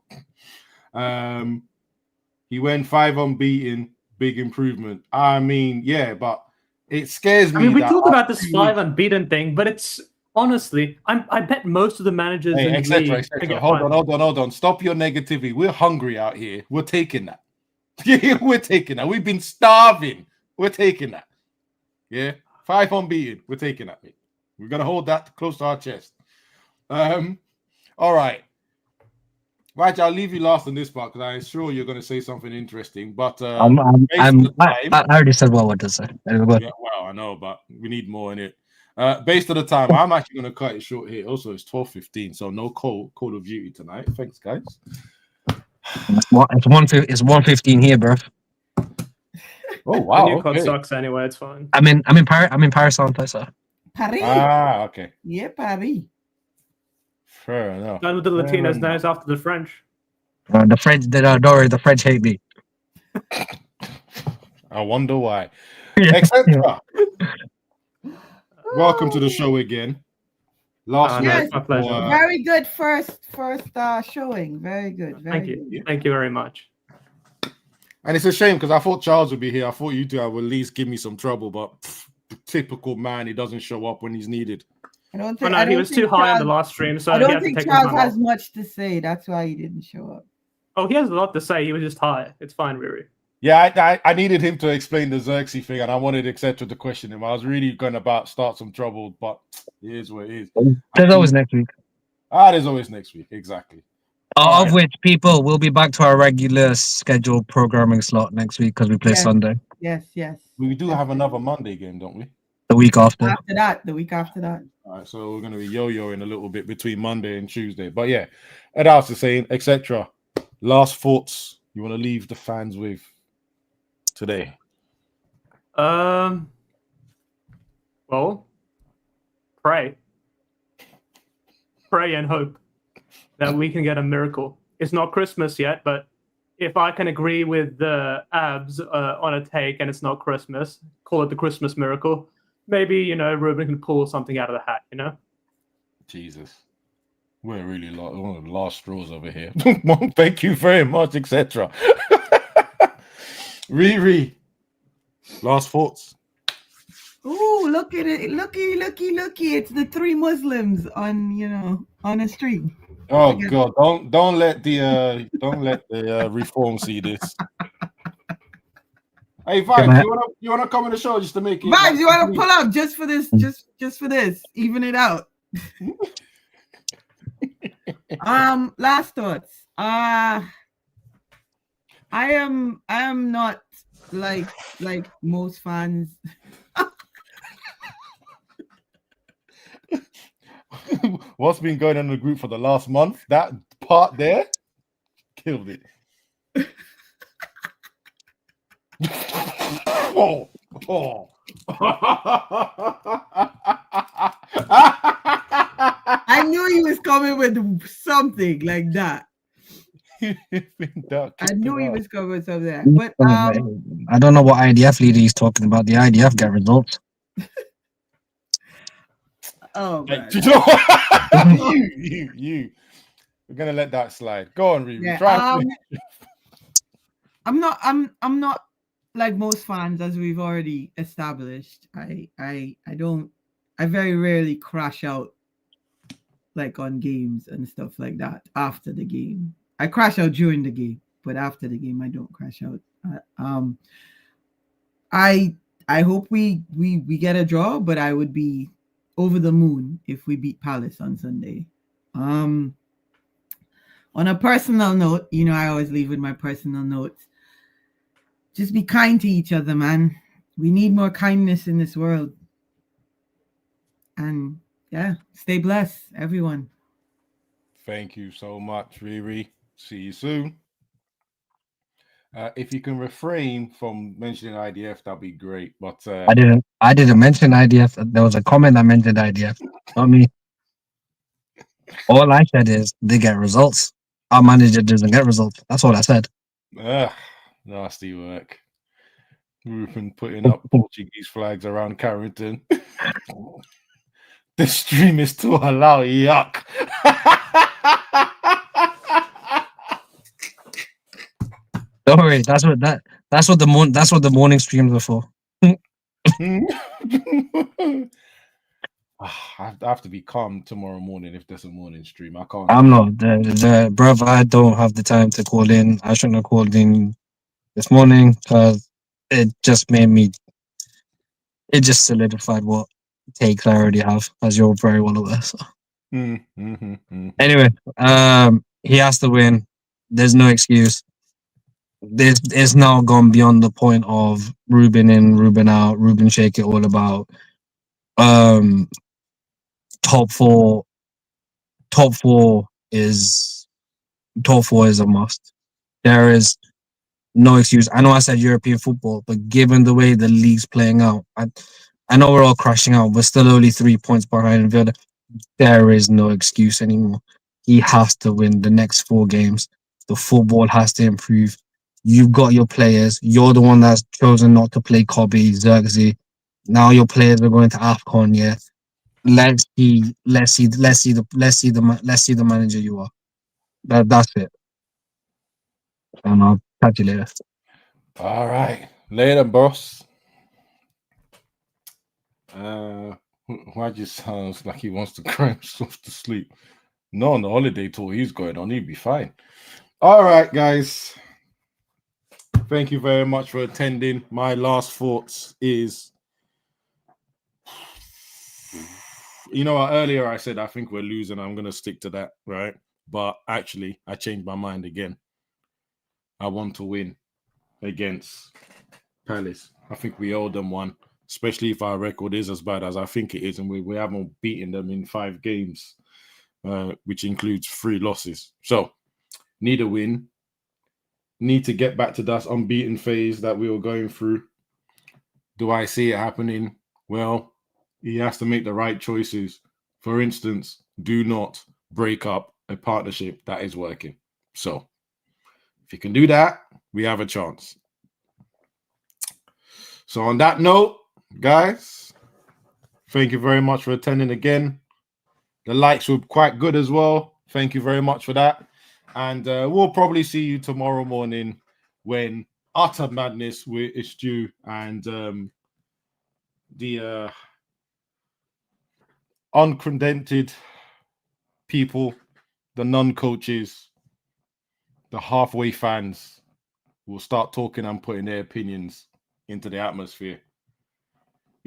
He went 5 unbeaten, big improvement. I mean, yeah, but it scares me. I mean, we talk about this 5 unbeaten thing, but it's honestly, I bet most of the managers in the league. Hold on. Stop your negativity. We're hungry out here. We're taking that. We're taking that. We've been starving. We're taking that. Yeah, 5 unbeaten. We're taking that. We're gonna hold that close to our chest. All right. Right, I'll leave you last on this part because I'm sure you're going to say something interesting. But I already said what to say. Yeah, well, I know, but we need more in it. Based on the time, I'm actually going to cut it short here. Also, it's 12:15, so no Call of Duty tonight. Thanks, guys. It's 1:15 here, bro. Oh wow! The new code sucks anyway. It's fine. I'm in Paris on play, so. Paris. Ah, okay. Yeah, Paris. Fair enough. Done with the Latinos now. It's after the French. The French, don't worry, the French hate me. I wonder why. Yeah. Etc. Welcome to the show again. Last no, week, it's my pleasure. Very good first showing. Very good. Very Thank you. good. Thank you very much. and it's a shame because I thought Charles would be here. I thought you two would at least give me some trouble, but typical man, he doesn't show up when he's needed. I don't Oh, think. no, he was too high on the last stream, so I he don't had to think take Charles some time has off. much to say. That's why he didn't show up. Oh, he has a lot to say. He was just high. It's fine, Riri. Yeah, I needed him to explain the Xerxes thing, and I wanted etc. to question him. I was really going to start some trouble, but it is what it is. There's always next week. There's always next week, exactly. Of which people will be back to our regular scheduled programming slot next week because we play Sunday. Yes. We do have another Monday game, don't we? The week after. The week after that. All right, so we're going to be yo-yoing a little bit between Monday and Tuesday. But yeah, and I was the same, etc. Last thoughts you want to leave the fans with today? Well, pray and hope that we can get a miracle. It's not Christmas yet, but if I can agree with the abs on a take and it's not Christmas, call it the Christmas miracle. Maybe, Ruben can pull something out of the hat, Jesus. We're really one of the last straws over here. Thank you very much, etc. Riri, last thoughts. Ooh, look at it. Looky. It's the three Muslims on a stream. Oh God, don't let the reform see this. Hey, Vibes, you wanna come on the show just to make it? Vibes, you wanna pull up just for this, just for this, even it out. Last thoughts. I am not like most fans. What's been going on in the group for the last month? That part there killed it. Oh. I knew he was coming with something like that. I knew he was coming with something. But I don't know what IDF leader he's talking about. The IDF get results. Oh man. You know what? you. We're gonna let that slide. Go on, Riri. Yeah, I'm not like most fans, as we've already established. I very rarely crash out like on games and stuff like that after the game. I crash out during the game, but after the game I don't crash out. I hope we get a draw, but I would be over the moon if we beat Palace on Sunday. On a personal note, I always leave with my personal notes. Just be kind to each other, man. We need more kindness in this world. And yeah, stay blessed, everyone. Thank you so much, Riri. See you soon. If you can refrain from mentioning IDF, that'd be great. But I didn't mention IDF. There was a comment that mentioned IDF. Not me. All I said is they get results. Our manager doesn't get results. That's all I said. Nasty work. We've been putting up Portuguese flags around Carrington. The stream is to allow yuck. Don't worry. That's what the morning streams are for. I have to be calm tomorrow morning if there's a morning stream. I can't. I'm not, bruv. I don't have the time to call in. I shouldn't have called in this morning because it just solidified what takes I already have, as you're very well aware. So. Anyway, he has to win. There's no excuse. This is now gone beyond the point of Ruben in, Ruben out, Ruben shake it all about. Top four is a must. There is no excuse. I know I said European football, but given the way the league's playing out, I know we're all crashing out. We're still only 3 points behind Villa. There is no excuse anymore. He has to win the next 4 games. The football has to improve. You've got your players. You're the one that's chosen not to play Kobe, Xerxes. Now your players are going to AFCON. Yeah, let's see the manager you are. That's it. And I'll catch you later. All right. Later, boss. Why just sounds like he wants to cry himself to sleep? No, on the holiday tour he's going on, he'd be fine. All right, guys. Thank you very much for attending. My last thoughts is, you know, earlier I said I think we're losing. I'm going to stick to that, right? But actually, I changed my mind again. I want to win against Palace. I think we owe them one, especially if our record is as bad as I think it is, and we haven't beaten them in 5 games, which includes 3 losses. So, need a win. Need to get back to that unbeaten phase that we were going through. Do I see it happening? Well, he has to make the right choices. For instance, do not break up a partnership that is working. So, if you can do that, we have a chance. So on that note, guys, thank you very much for attending again. The likes were quite good as well. Thank you very much for that. And we'll probably see you tomorrow morning when utter madness is due and the uncredented people, the non-coaches, the halfway fans will start talking and putting their opinions into the atmosphere.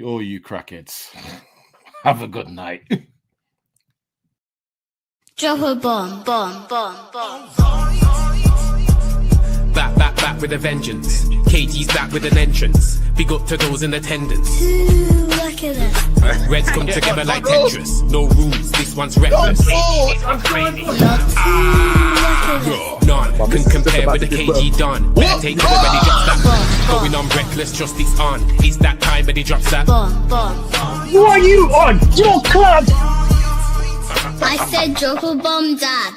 Oh, you crackheads. Have a good night. Drop a bomb, bomb, bomb, bomb. Back with a vengeance. KG's back with an entrance. Big up to those in attendance. Ooh, look at that. Reds come together like Tetris. No rules, this one's reckless. None can compare with the KG done. Better take it when he drops that. Going on reckless, just it's on. It's that time when he drops that. Bomb, bomb. Who are you on? Your club! I said drop a bomb, Dad.